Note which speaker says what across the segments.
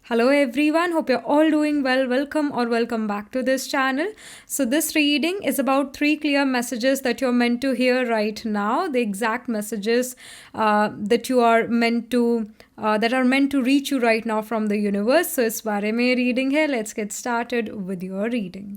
Speaker 1: Hello everyone, hope you're all doing well. Welcome or welcome back to this channel. So this reading is about 3 clear messages that you're meant to hear right now. The exact messages that you are meant to that are meant to reach you right now from the universe. So इस बारे में reading है. Let's get started with your reading.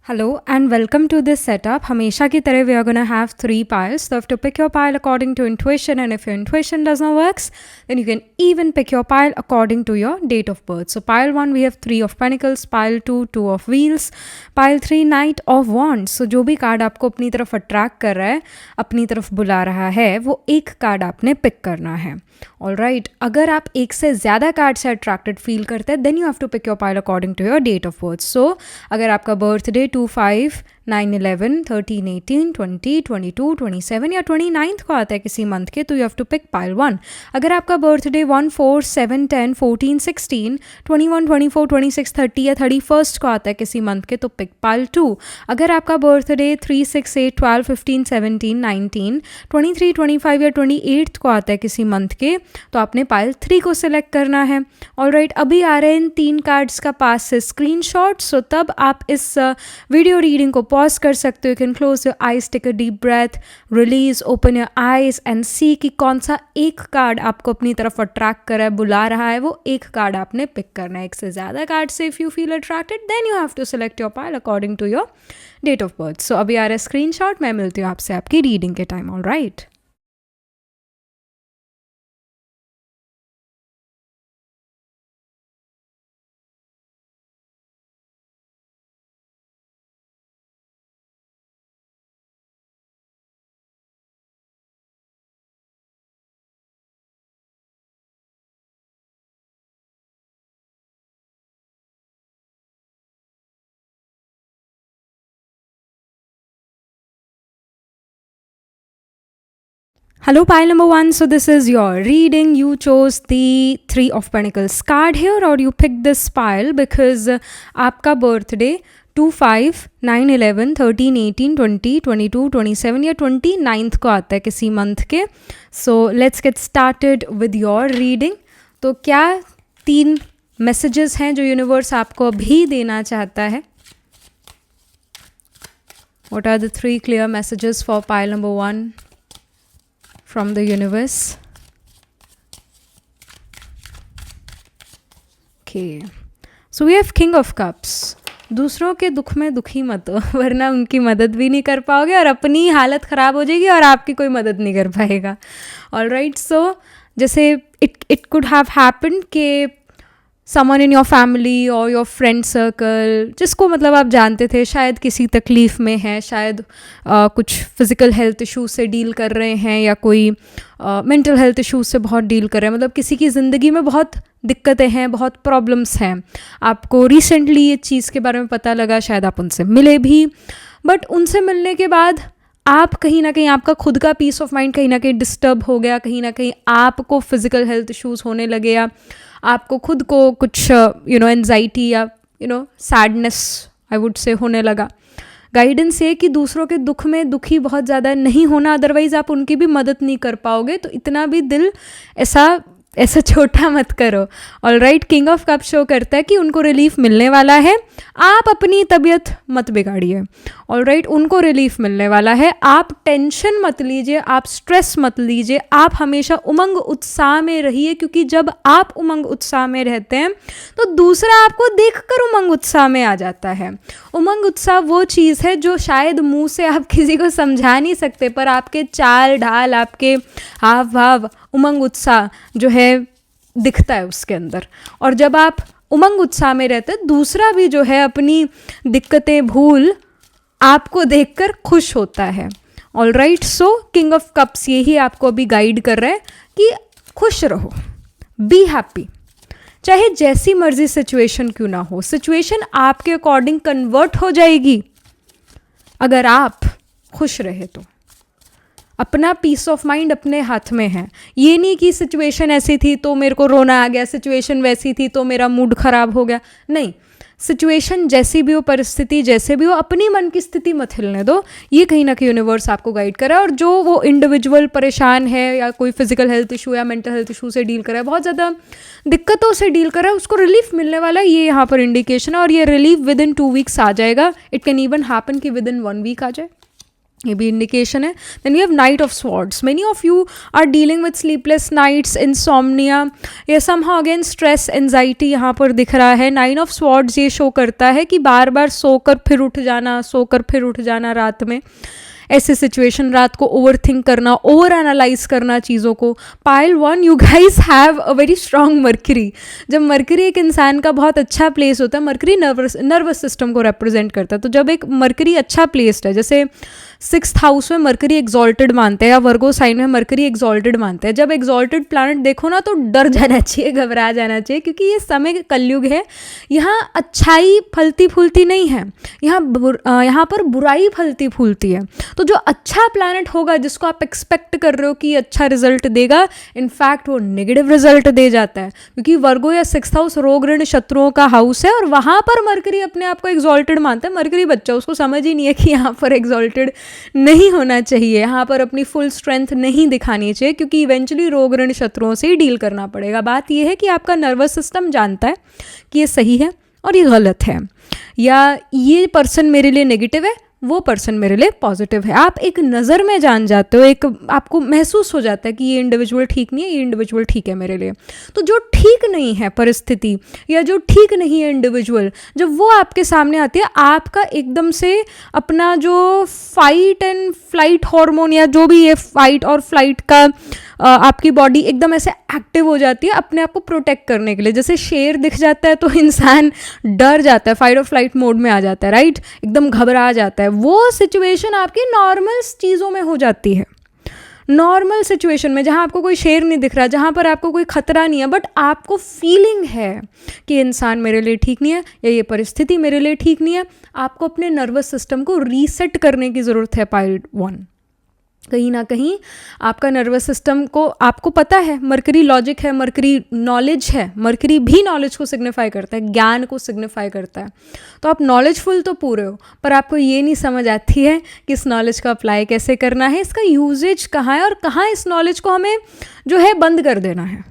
Speaker 1: Hello and welcome to this setup. हमेशा की तरह we are going to have 3 piles. So you have to pick your pile according to intuition, and if your intuition does not works, then you can even pick your pile according to your date of birth. So pile 1 we have 3 of Pentacles, pile 2 2 of Wheels, pile 3 Knight of Wands. So जो भी card आपको अपनी तरफ attract कर रहा है, अपनी तरफ बुला रहा है, वो एक कार्ड आपने पिक करना है. ऑलराइट, अगर आप एक से ज़्यादा कार्ड से अट्रैक्टेड फील करते हैं, then you have to pick your pile according to your date of birth. So अगर आपका बर्थडे 2/5, 9/11, 13, 18, 20, 22, 27 या 29 को आता है किसी मंथ के, तो you have to pick pile 1. अगर आपका बर्थडे 1, 4, 7, 10, 14, 16, 21, 24, 26, 30 या 31 को आता है किसी मंथ के, तो पिक पाइल 2. अगर आपका बर्थडे 3, 6, 8, 12, 15, 17, 19, 23, 25 या 28 को आता है किसी मंथ के, तो आपने पाइल 3 को सिलेक्ट करना है. ऑलराइट, अभी आ रहे हैं इन 3 कार्ड्स का पास से स्क्रीनशॉट. सो तब आप इस वीडियो रीडिंग को पॉज कर सकते हो. You can close your eyes, take a deep breath, release, open your eyes and see कि कौन सा एक कार्ड आपको अपनी तरफ अट्रैक्ट कर रहा है, बुला रहा है. वो एक कार्ड आपने पिक करना है. एक से ज़्यादा कार्ड से if you feel attracted, then you have to select your pile according to your date of birth. So अभी आ रहा है स्क्रीनशॉट. मैं मिलती हूँ आपसे आपकी रीडिंग के time. Alright. Hello, pile number 1. So this is your reading. You chose the 3 of Pentacles card here, or you picked this pile because आपका birthday 2/5, 9/11, 13, 18, 20, 22, 27 या 29 को आता है किसी मंथ के. So let's get started with your reading. तो क्या 3 messages हैं जो यूनिवर्स आपको अभी देना चाहता है? What are the 3 clear messages for pile number 1? From the universe. Okay, so we have King of Cups. दूसरों के दुख में दुखी मत हो, वरना उनकी मदद भी नहीं कर पाओगे और अपनी हालत ख़राब हो जाएगी और आपकी कोई मदद नहीं कर पाएगा. ऑलराइट, सो जैसे इट कुड हैव हैपेंड कि समवन इन योर फैमिली और योर फ्रेंड सर्कल, जिसको मतलब आप जानते थे, शायद किसी तकलीफ़ में है, शायद कुछ फिज़िकल हेल्थ इशू से डील कर रहे हैं या कोई मेंटल हेल्थ इशू से बहुत डील कर रहे हैं. मतलब किसी की ज़िंदगी में बहुत दिक्कतें हैं, बहुत प्रॉब्लम्स हैं. आपको रिसेंटली ये चीज़ के बारे में पता लगा, शायद आप उनसे मिले भी, बट उनसे मिलने के बाद आप कहीं ना कहीं, आपका खुद का पीस ऑफ माइंड कहीं ना कहीं डिस्टर्ब हो गया. कहीं ना कहीं आपको फिज़िकल हेल्थ इश्यूज़ होने लगे, या आपको खुद को कुछ एंजाइटी या सैडनेस आई वुड से होने लगा. गाइडेंस ये कि दूसरों के दुख में दुखी बहुत ज़्यादा नहीं होना, अदरवाइज़ आप उनकी भी मदद नहीं कर पाओगे. तो इतना भी दिल ऐसा छोटा मत करो. Alright, king of cup show करता है कि उनको रिलीफ मिलने वाला है. आप अपनी तबीयत मत बिगाड़िए. ऑलराइट, उनको रिलीफ मिलने वाला है. आप टेंशन मत लीजिए, आप स्ट्रेस मत लीजिए. आप हमेशा उमंग उत्साह में रहिए, क्योंकि जब आप उमंग उत्साह में रहते हैं तो दूसरा आपको देखकर उमंग उत्साह में आ जाता है. उमंग उत्साह वो चीज़ है जो शायद मुंह से आप किसी को समझा नहीं सकते, पर आपके चाल ढाल, आपके हाव भाव, उमंग उत्साह जो है दिखता है उसके अंदर. और जब आप उमंग उत्साह में रहते हैं, दूसरा भी जो है अपनी दिक्कतें भूल आपको देखकर खुश होता है. Alright, so king of cups यही आपको अभी गाइड कर रहा है कि खुश रहो, बी हैप्पी. चाहे जैसी मर्जी सिचुएशन क्यों ना हो, सिचुएशन आपके अकॉर्डिंग कन्वर्ट हो जाएगी अगर आप खुश रहे तो. अपना पीस ऑफ माइंड अपने हाथ में है. ये नहीं कि सिचुएशन ऐसी थी तो मेरे को रोना आ गया, सिचुएशन वैसी थी तो मेरा मूड ख़राब हो गया. नहीं, सिचुएशन जैसी भी हो, परिस्थिति जैसे भी हो, अपनी मन की स्थिति मत हिलने दो। ये कहीं ना कहीं यूनिवर्स आपको गाइड कर रहा है। और जो वो इंडिविजुअल परेशान है या कोई फिजिकल हेल्थ इशू या मेंटल हेल्थ इशू से डील कर रहा है, बहुत ज़्यादा दिक्कतों से डील कर रहा है, उसको रिलीफ मिलने वाला है, ये यहाँ पर इंडिकेशन है। और ये रिलीफ विद इन 2 वीक्स आ जाएगा। इट कैन इवन हैपन कि विद इन 1 वीक आ जाए, ये भी इंडिकेशन है। Then we have knight of swords. Many of you are dealing with sleepless nights, insomnia, या समहाउ अगेन स्ट्रेस, एंजाइटी यहाँ पर दिख रहा है। 9 ऑफ स्वॉर्ड्स ये शो करता है कि बार बार सोकर फिर उठ जाना, सोकर फिर उठ जाना रात में, ऐसे सिचुएशन, रात को ओवर थिंक करना, ओवर एनालाइज करना चीज़ों को। Pile 1, you guys have a very strong mercury. जब मर्करी एक इंसान का बहुत अच्छा प्लेस होता है, मर्करी नर्वस सिस्टम को रिप्रेजेंट करता है। तो जब एक मर्करी अच्छा प्लेस्ड है, जैसे 6th हाउस में मर्करी एग्जॉल्टेड मानते हैं, या वर्गो साइन में मर्करी एग्जॉल्टेड मानते हैं, जब एग्जॉल्टेड प्लानट देखो ना तो डर जाना चाहिए, घबरा जाना चाहिए, क्योंकि ये समय कलयुग है। यहाँ अच्छाई फलती फूलती नहीं है, यहाँ पर बुराई फलती फूलती है। तो जो अच्छा प्लैनेट होगा, जिसको आप एक्सपेक्ट कर रहे हो कि अच्छा रिजल्ट देगा, इनफैक्ट वो नेगेटिव रिजल्ट दे जाता है, क्योंकि वर्गो या 6th हाउस रोग ऋण शत्रुओं का हाउस है, और वहाँ पर मर्करी अपने आप को एग्जॉल्टेड मानता है। मर्करी बच्चा, उसको समझ ही नहीं है कि यहाँ पर एग्जॉल्टेड नहीं होना चाहिए, यहाँ पर अपनी फुल स्ट्रेंथ नहीं दिखानी चाहिए, क्योंकि इवेंचुअली रोग ऋण शत्रुओं से ही डील करना पड़ेगा। बात यह है कि आपका नर्वस सिस्टम जानता है कि ये सही है और ये गलत है, या ये पर्सन मेरे लिए नेगेटिव है, वो पर्सन मेरे लिए पॉजिटिव है। आप एक नज़र में जान जाते हो, एक आपको महसूस हो जाता है कि ये इंडिविजुअल ठीक नहीं है, ये इंडिविजुअल ठीक है मेरे लिए। तो जो ठीक नहीं है परिस्थिति, या जो ठीक नहीं है इंडिविजुअल, जब वो आपके सामने आती है, आपका एकदम से अपना जो फाइट एंड फ्लाइट हार्मोन, या जो भी ये फाइट और फ्लाइट का आपकी बॉडी एकदम ऐसे एक्टिव हो जाती है अपने आप को प्रोटेक्ट करने के लिए। जैसे शेर दिख जाता है तो इंसान डर जाता है, फाइट और फ्लाइट मोड में आ जाता है, राइट, एकदम घबरा जाता है। वो सिचुएशन आपकी नॉर्मल चीज़ों में हो जाती है, नॉर्मल सिचुएशन में, जहाँ आपको कोई शेर नहीं दिख रहा, जहाँ पर आपको कोई खतरा नहीं है, बट आपको फीलिंग है कि इंसान मेरे लिए ठीक नहीं है, या ये परिस्थिति मेरे लिए ठीक नहीं है। आपको अपने नर्वस सिस्टम को रीसेट करने की ज़रूरत है। पाइल 1, कहीं ना कहीं आपका नर्वस सिस्टम को, आपको पता है मर्करी लॉजिक है, मर्करी नॉलेज है, मर्करी भी नॉलेज को सिग्निफाई करता है, ज्ञान को सिग्निफाई करता है। तो आप नॉलेजफुल तो पूरे हो, पर आपको ये नहीं समझ आती है कि इस नॉलेज को अप्लाई कैसे करना है, इसका यूजेज कहाँ है, और कहाँ इस नॉलेज को हमें जो है बंद कर देना है।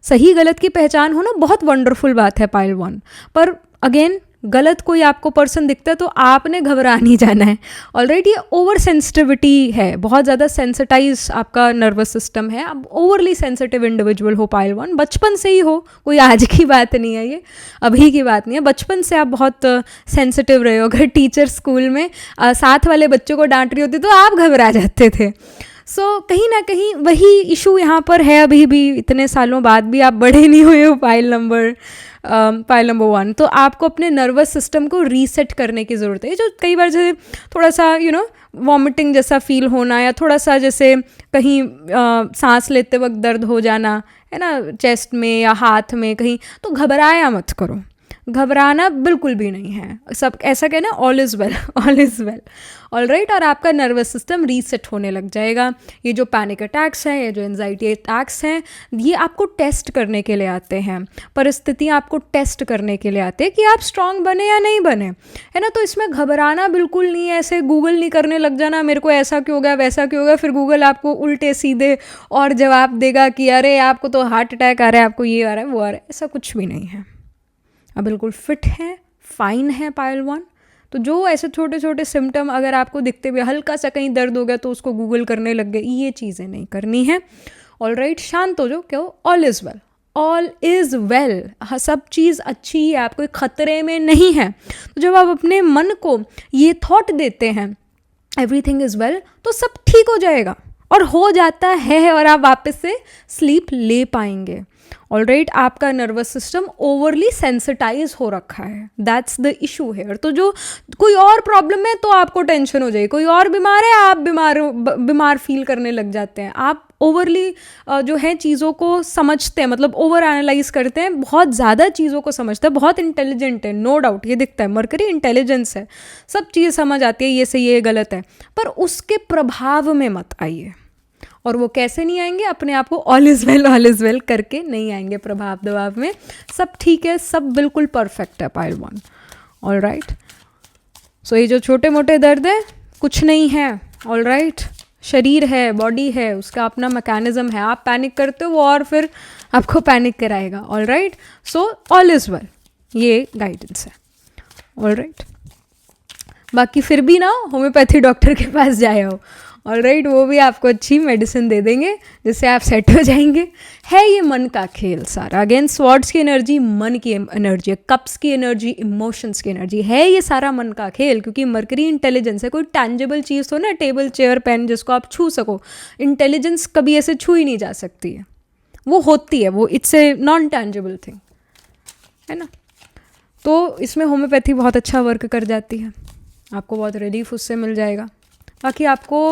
Speaker 1: सही गलत की पहचान होना बहुत वंडरफुल बात है पाइल 1, पर अगेन गलत कोई आपको पर्सन दिखता है तो आपने घबरा नहीं जाना है। ऑलराइट, ये ओवर सेंसिटिविटी है, बहुत ज़्यादा सेंसिटाइज आपका नर्वस सिस्टम है, आप ओवरली सेंसिटिव इंडिविजुअल हो पाइल 1, बचपन से ही हो, कोई आज की बात नहीं है, ये अभी की बात नहीं है, बचपन से आप बहुत सेंसिटिव रहे हो। अगर टीचर स्कूल में साथ वाले बच्चों को डांट रही होती तो आप घबरा जाते थे। सो कहीं ना कहीं वही इशू यहाँ पर है, अभी भी इतने सालों बाद भी आप बड़े नहीं हुए हो पाइल नंबर 1। तो आपको अपने नर्वस सिस्टम को रीसेट करने की ज़रूरत है। जो कई बार जैसे थोड़ा सा वॉमिटिंग जैसा फील होना, या थोड़ा सा जैसे कहीं सांस लेते वक्त दर्द हो जाना है ना, चेस्ट में या हाथ में कहीं, तो घबराया मत करो, घबराना बिल्कुल भी नहीं है। सब ऐसा कहना, all is well, all is well, all right. और आपका नर्वस सिस्टम रीसेट होने लग जाएगा। ये जो पैनिक अटैक्स हैं, ये जो एंजाइटी अटैक्स हैं, ये आपको टेस्ट करने के लिए आते हैं, परिस्थितियाँ आपको टेस्ट करने के लिए आते हैं कि आप स्ट्रांग बने या नहीं बने, है ना। तो इसमें घबराना बिल्कुल नहीं है, ऐसे गूगल नहीं करने लग जाना मेरे को ऐसा क्यों हो गया, वैसा क्यों हो गया, फिर गूगल आपको उल्टे सीधे और जवाब देगा कि अरे आपको तो हार्ट अटैक आ रहा है, आपको ये आ रहा है, वो आ रहा है। ऐसा कुछ भी नहीं है, आप बिल्कुल फिट हैं, फाइन है पाइल 1। तो जो ऐसे छोटे छोटे सिम्टम अगर आपको दिखते हुए हल्का सा कहीं दर्द हो गया तो उसको गूगल करने लग गए, ये चीज़ें नहीं करनी है। ऑल राइट, शांत हो जाओ, क्या हो, all is well, all is well, सब चीज़ अच्छी है, आप कोई ख़तरे में नहीं है। तो जब आप अपने मन को ये थॉट देते हैं एवरीथिंग इज़ वेल, तो सब ठीक हो जाएगा, और हो जाता है, और आप वापस से स्लीप ले पाएंगे। ऑलराइट, आपका नर्वस सिस्टम ओवरली सेंसिटाइज हो रखा है, दैट्स द इशू है। तो जो कोई और प्रॉब्लम है तो आपको टेंशन हो जाएगी, कोई और बीमार है आप बीमार फील करने लग जाते हैं, आप ओवरली जो है चीज़ों को समझते हैं, मतलब ओवर एनालाइज करते हैं, बहुत ज़्यादा चीज़ों को समझते हैं, बहुत इंटेलिजेंट है, नो डाउट, ये दिखता है, मरकरी इंटेलिजेंस है, सब चीज़ें समझ आती है, ये सही है ये गलत है, पर उसके प्रभाव में मत आइए। और वो कैसे नहीं आएंगे, अपने आप को ऑल इज़ वेल करके नहीं आएंगे प्रभाव दबाव में। सब ठीक है, सब बिल्कुल परफेक्ट है पाइल 1। All right. सो ये जो छोटे मोटे दर्द है कुछ नहीं है, ऑल राइट। शरीर है, बॉडी है, उसका अपना मैकेनिज्म है। आप पैनिक करते हो वो और फिर आपको पैनिक कराएगा, all right. So all is well, ये गाइडेंस है, ऑल राइट। बाकी फिर भी ना होम्योपैथी डॉक्टर के पास जाए हो, ऑल राइट, वो भी आपको अच्छी मेडिसिन दे देंगे जिससे आप सेट हो जाएंगे। है ये मन का खेल सारा। अगेन स्वॉर्ड्स की एनर्जी मन की एनर्जी है, कप्स की एनर्जी इमोशंस की एनर्जी है, ये सारा मन का खेल। क्योंकि मरकरी इंटेलिजेंस है, कोई टैंजिबल चीज़ तो ना, टेबल चेयर पेन जिसको आप छू सको। इंटेलिजेंस कभी ऐसे छू ही नहीं जा सकती है, वो होती है, वो it's a non tangible thing, है ना। तो इसमें होम्योपैथी बहुत अच्छा वर्क कर जाती है, आपको बहुत रिलीफ उससे मिल जाएगा। बाकी आपको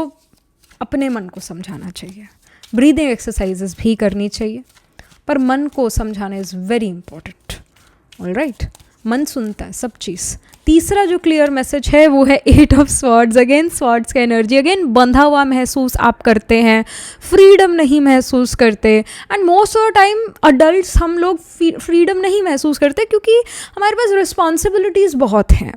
Speaker 1: अपने मन को समझाना चाहिए, ब्रीदिंग एक्सरसाइजेस भी करनी चाहिए, पर मन को समझाना is very important, all right. मन सुनता है सब चीज़। तीसरा जो क्लियर मैसेज है वो है 8 ऑफ स्वॉर्ड्स। अगेन स्वॉर्ड्स का एनर्जी, अगेन बंधा हुआ महसूस आप करते हैं, फ्रीडम नहीं महसूस करते। And most of the time adults हम लोग फ्रीडम नहीं महसूस करते क्योंकि हमारे पास रिस्पॉन्सिबिलिटीज़ बहुत हैं।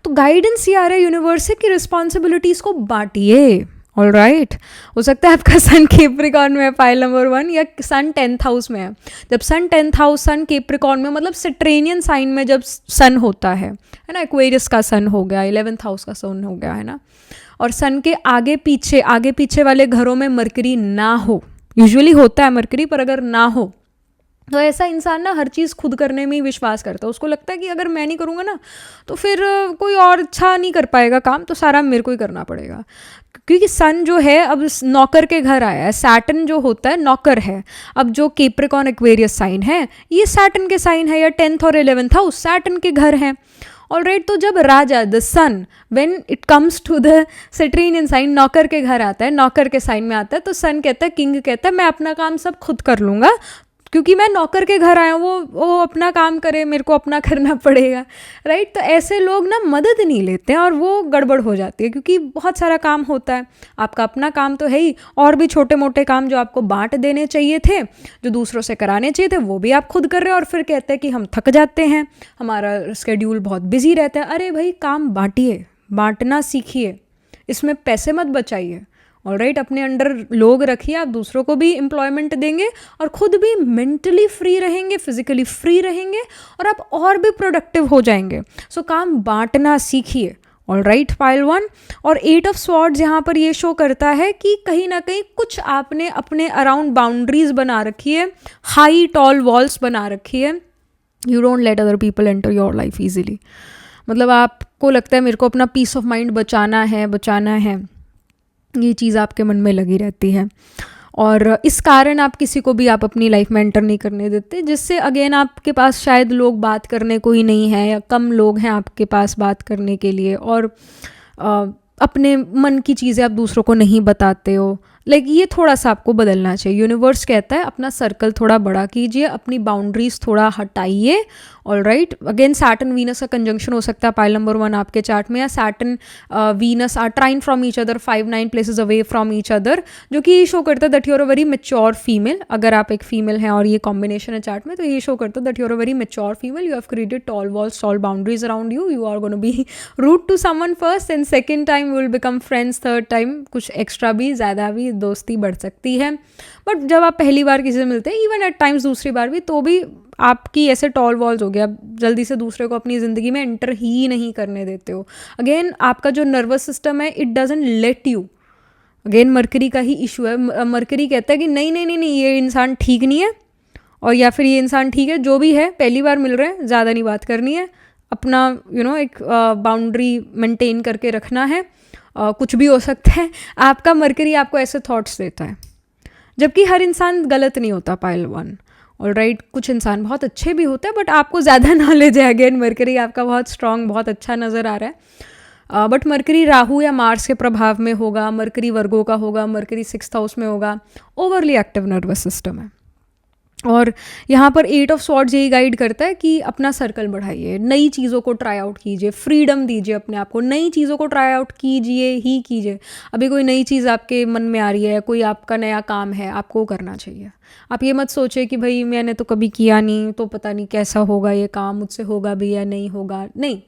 Speaker 1: तो गाइडेंस ये आ रहा है यूनिवर्स से कि रिस्पॉन्सिबिलिटीज़ को बांटिए, ऑल राइट। हो सकता है आपका सन केप्रिकॉर्न में है, फाइल नंबर 1, या सन 10th हाउस में है। जब सन 10th हाउस सन केप्रिकॉर्न में, मतलब सिट्रेनियन साइन में जब सन होता है ना, एक्वेरियस का सन हो गया, 11th हाउस का सन हो गया, है ना। और सन के आगे पीछे वाले घरों में मरकरी ना हो, यूजुअली होता है मरकरी, पर अगर ना हो तो ऐसा इंसान ना हर चीज़ खुद करने में ही विश्वास करता है। उसको लगता है कि अगर मैं नहीं करूँगा ना तो फिर कोई और अच्छा नहीं कर पाएगा काम, तो सारा मेरे को ही करना पड़ेगा। क्योंकि सन जो है अब नौकर के घर आया है, सैटर्न जो होता है नौकर है। अब जो कैप्रिकॉर्न एक्वेरियस साइन है ये सैटर्न के साइन है, या 10th और 11th हाउस सैटर्न के घर हैं, ऑल राइट। तो जब राजा the sun when it comes to the Saturnian sign, नौकर के घर आता है, नौकर के साइन में आता है, तो सन कहता है, किंग कहता है मैं अपना काम सब खुद कर लूँगा क्योंकि मैं नौकर के घर आया हूँ, वो अपना काम करे, मेरे को अपना करना पड़ेगा, राइट। तो ऐसे लोग ना मदद नहीं लेते हैं और वो गड़बड़ हो जाती है, क्योंकि बहुत सारा काम होता है, आपका अपना काम तो है ही, और भी छोटे मोटे काम जो आपको बांट देने चाहिए थे, जो दूसरों से कराने चाहिए थे, वो भी आप खुद कर रहे हो। और फिर कहते हैं कि हम थक जाते हैं, हमारा शेड्यूल बहुत बिजी रहता है। अरे भाई काम बांटिए, बांटना सीखिए, इसमें पैसे मत बचाइए, ऑल राइट। अपने अंडर लोग रखिए, आप दूसरों को भी एम्प्लॉयमेंट देंगे और खुद भी मेंटली फ्री रहेंगे, फिजिकली फ्री रहेंगे, और आप और भी प्रोडक्टिव हो जाएंगे। सो काम बांटना सीखिए, ऑल राइट। पाइल 1 और 8 ऑफ स्वॉर्ड्स यहाँ पर ये शो करता है कि कहीं ना कहीं कुछ आपने अपने अराउंड बाउंड्रीज बना रखी है, हाई टॉल वॉल्स बना रखी है। You don't let other people enter your life easily. मतलब आपको लगता है मेरे को अपना पीस ऑफ माइंड बचाना है, ये चीज़ आपके मन में लगी रहती है, और इस कारण आप किसी को भी आप अपनी लाइफ में एंटर नहीं करने देते, जिससे अगेन आपके पास शायद लोग बात करने को ही नहीं है, या कम लोग हैं आपके पास बात करने के लिए, और अपने मन की चीज़ें आप दूसरों को नहीं बताते हो। लाइक ये थोड़ा सा आपको बदलना चाहिए। यूनिवर्स कहता है अपना सर्कल थोड़ा बड़ा कीजिए, अपनी बाउंड्रीज थोड़ा हटाइए, all right. Again Saturn Venus का कंजंक्शन हो सकता है पाइल नंबर 1 आपके चार्ट में, या Saturn Venus are trine from each other 5-9 places away from each other, जो कि ये शो करता है that you are a very mature female. अगर आप एक फीमेल हैं और ये कॉम्बिनेशन है चार्ट में, तो ये शो करता है that you are a very mature female, you have created tall walls, tall boundaries around you, you are gonna be rude to someone first and second time will become friends, third time कुछ extra भी, ज़्यादा भी दोस्ती बढ़ सकती है। But जब आप पहली बार किसी से मिलते हैं, इवन एट टाइम्स दूसरी बार भी, तो भी आपकी ऐसे टॉल वॉल्स हो गया, आप जल्दी से दूसरे को अपनी ज़िंदगी में एंटर ही नहीं करने देते हो। अगेन आपका जो नर्वस सिस्टम है it doesn't let you, again mercury का ही इशू है। मरकरी कहता है कि नहीं नहीं नहीं नहीं, ये इंसान ठीक नहीं है, और या फिर ये इंसान ठीक है, जो भी है पहली बार मिल रहे हैं, ज़्यादा नहीं बात करनी है, अपना एक बाउंड्री मेंटेन करके रखना है, कुछ भी हो सकता है। आपका मरकरी आपको ऐसे थॉट्स देता है, जबकि हर इंसान गलत नहीं होता पाइल 1, ऑल राइट। कुछ इंसान बहुत अच्छे भी होते हैं, बट आपको ज़्यादा नॉलेज है। अगेन मरकरी आपका बहुत स्ट्रांग, बहुत अच्छा नज़र आ रहा है, बट मरकरी राहु या मार्स के प्रभाव में होगा, मरकरी वर्गों का होगा, मरकरी 6th हाउस में होगा, ओवरली एक्टिव नर्वस सिस्टम है। और यहाँ पर 8 ऑफ स्वॉर्ड्स यही गाइड करता है कि अपना सर्कल बढ़ाइए, नई चीज़ों को ट्राई आउट कीजिए, फ्रीडम दीजिए अपने आप को, नई चीज़ों को ट्राई आउट कीजिए ही कीजिए। अभी कोई नई चीज़ आपके मन में आ रही है, कोई आपका नया काम है, आपको करना चाहिए। आप ये मत सोचिए कि भाई मैंने तो कभी किया नहीं, तो पता नहीं कैसा होगा ये काम, मुझसे होगा भी या नहीं होगा, नहीं।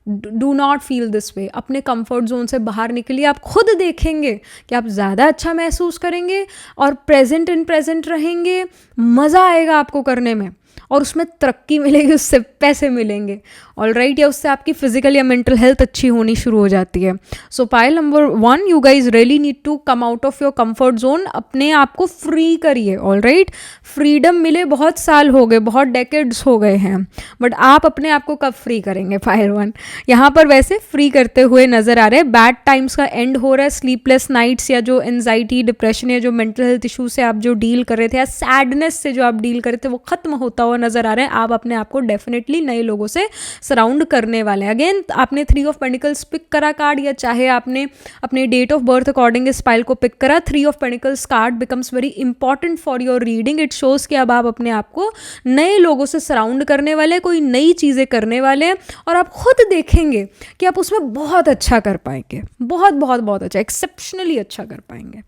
Speaker 1: Do not feel this way, अपने कंफर्ट जोन से बाहर निकलिए। आप खुद देखेंगे कि आप ज़्यादा अच्छा महसूस करेंगे और प्रेजेंट रहेंगे, मज़ा आएगा आपको करने में, और उसमें तरक्की मिलेगी, उससे पैसे मिलेंगे, ऑलराइट, या उससे आपकी फिजिकल या मेंटल हेल्थ अच्छी होनी शुरू हो जाती है। So pile number 1, you guys really need to come out of your comfort zone, अपने आप को फ्री करिए, ऑलराइट। फ्रीडम मिले बहुत साल हो गए, बहुत डेकेड्स हो गए हैं, बट आप अपने आप को कब फ्री करेंगे? पाइल 1 यहाँ पर वैसे फ्री करते हुए नजर आ रहे हैं। बैड टाइम्स का एंड हो रहा है, स्लीपलेस नाइट्स या जो एंजाइटी, डिप्रेशन या जो मेंटल हेल्थ इशू से आप जो डील कर रहे थे, या सैडनेस से जो आप डील कर रहे थे, वो खत्म होता हुआ नजर आ रहे हैं। आप अपने आप को डेफिनेटली नए लोगों से सराउंड करने वाले हैं। अगेन आपने 3 ऑफ पेंटिकल्स पिक करा कार्ड, या चाहे आपने अपने डेट ऑफ बर्थ अकॉर्डिंग इस पाइल को पिक करा, 3 of pentacles card becomes very important for your reading. It shows कि अब आप अपने आप को नए लोगों से सराउंड करने वाले, कोई नई चीज़ें करने वाले हैं, और आप खुद देखेंगे कि आप उसमें बहुत अच्छा कर पाएंगे, बहुत बहुत बहुत अच्छा, एक्सेप्शनली अच्छा कर पाएंगे,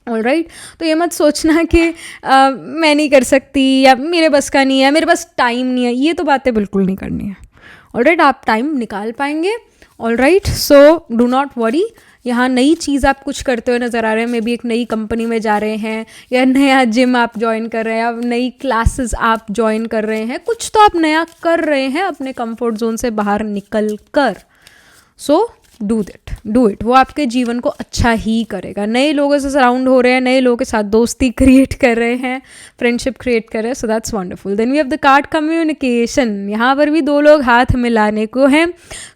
Speaker 1: ऑलराइट। तो ये मत सोचना कि मैं नहीं कर सकती, या मेरे बस का नहीं है, मेरे पास टाइम नहीं है, ये तो बातें बिल्कुल नहीं करनी है, ऑलराइट। आप टाइम निकाल पाएंगे, alright. So do not worry. यहाँ नई चीज़ आप कुछ करते हुए नज़र आ रहे हैं, मे बी एक नई कंपनी में जा रहे हैं, या नया जिम आप ज्वाइन कर रहे हैं, या नई क्लासेस आप ज्वाइन कर रहे हैं, कुछ तो आप नया कर रहे हैं अपने कंफर्ट जोन से बाहर निकल कर। सो डू इट, वो आपके जीवन को अच्छा ही करेगा। नए लोगों से सराउंड हो रहे हैं, नए लोगों के साथ दोस्ती क्रिएट कर रहे हैं, फ्रेंडशिप क्रिएट कर रहे हैं, so that's wonderful. Then we have the card communication, यहाँ पर भी 2 लोग हाथ मिलाने को हैं।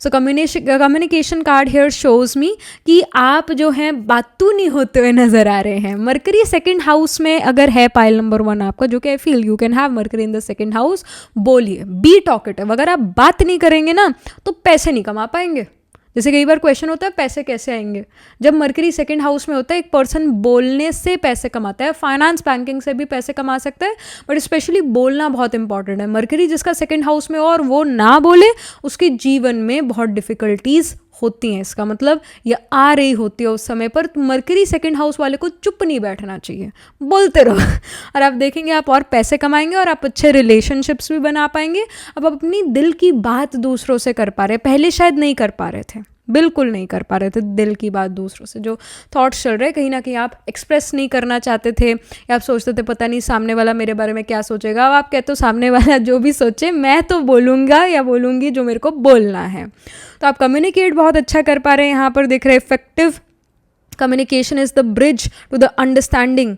Speaker 1: So communication card here shows me कि आप जो हैं बातू नहीं होते हुए नजर आ रहे हैं। मरकरी 2nd हाउस में अगर है पाइल नंबर 1 आपका, जो कि I feel you can have mercury in the 2nd house, बोलिए, बी टॉकेटिव। अगर आप बात नहीं करेंगे ना तो पैसे नहीं कमा पाएंगे। जैसे कई बार क्वेश्चन होता है पैसे कैसे आएंगे, जब मरकरी 2nd हाउस में होता है, एक पर्सन बोलने से पैसे कमाता है, फाइनेंस बैंकिंग से भी पैसे कमा सकता है, बट स्पेशली बोलना बहुत इंपॉर्टेंट है। मरकरी जिसका 2nd हाउस में और वो ना बोले, उसके जीवन में बहुत डिफिकल्टीज होती हैं। इसका मतलब ये आ रही होती है उस समय पर। तो मरकरी 2nd हाउस वाले को चुप नहीं बैठना चाहिए, बोलते रहो, और आप देखेंगे आप और पैसे कमाएंगे, और आप अच्छे रिलेशनशिप्स भी बना पाएंगे। अब आप अपनी दिल की बात दूसरों से कर पा रहे हैं, पहले शायद नहीं कर पा रहे थे, बिल्कुल नहीं कर पा रहे थे दिल की बात दूसरों से। जो थॉट्स चल रहे हैं कहीं ना कहीं आप एक्सप्रेस नहीं करना चाहते थे, या आप सोचते थे पता नहीं सामने वाला मेरे बारे में क्या सोचेगा। अब आप कहते हो सामने वाला जो भी सोचे मैं तो बोलूँगा या बोलूँगी जो मेरे को बोलना है। तो आप कम्युनिकेट बहुत अच्छा कर पा रहे हैं। यहाँ पर दिख रहे effective communication is the bridge to the understanding,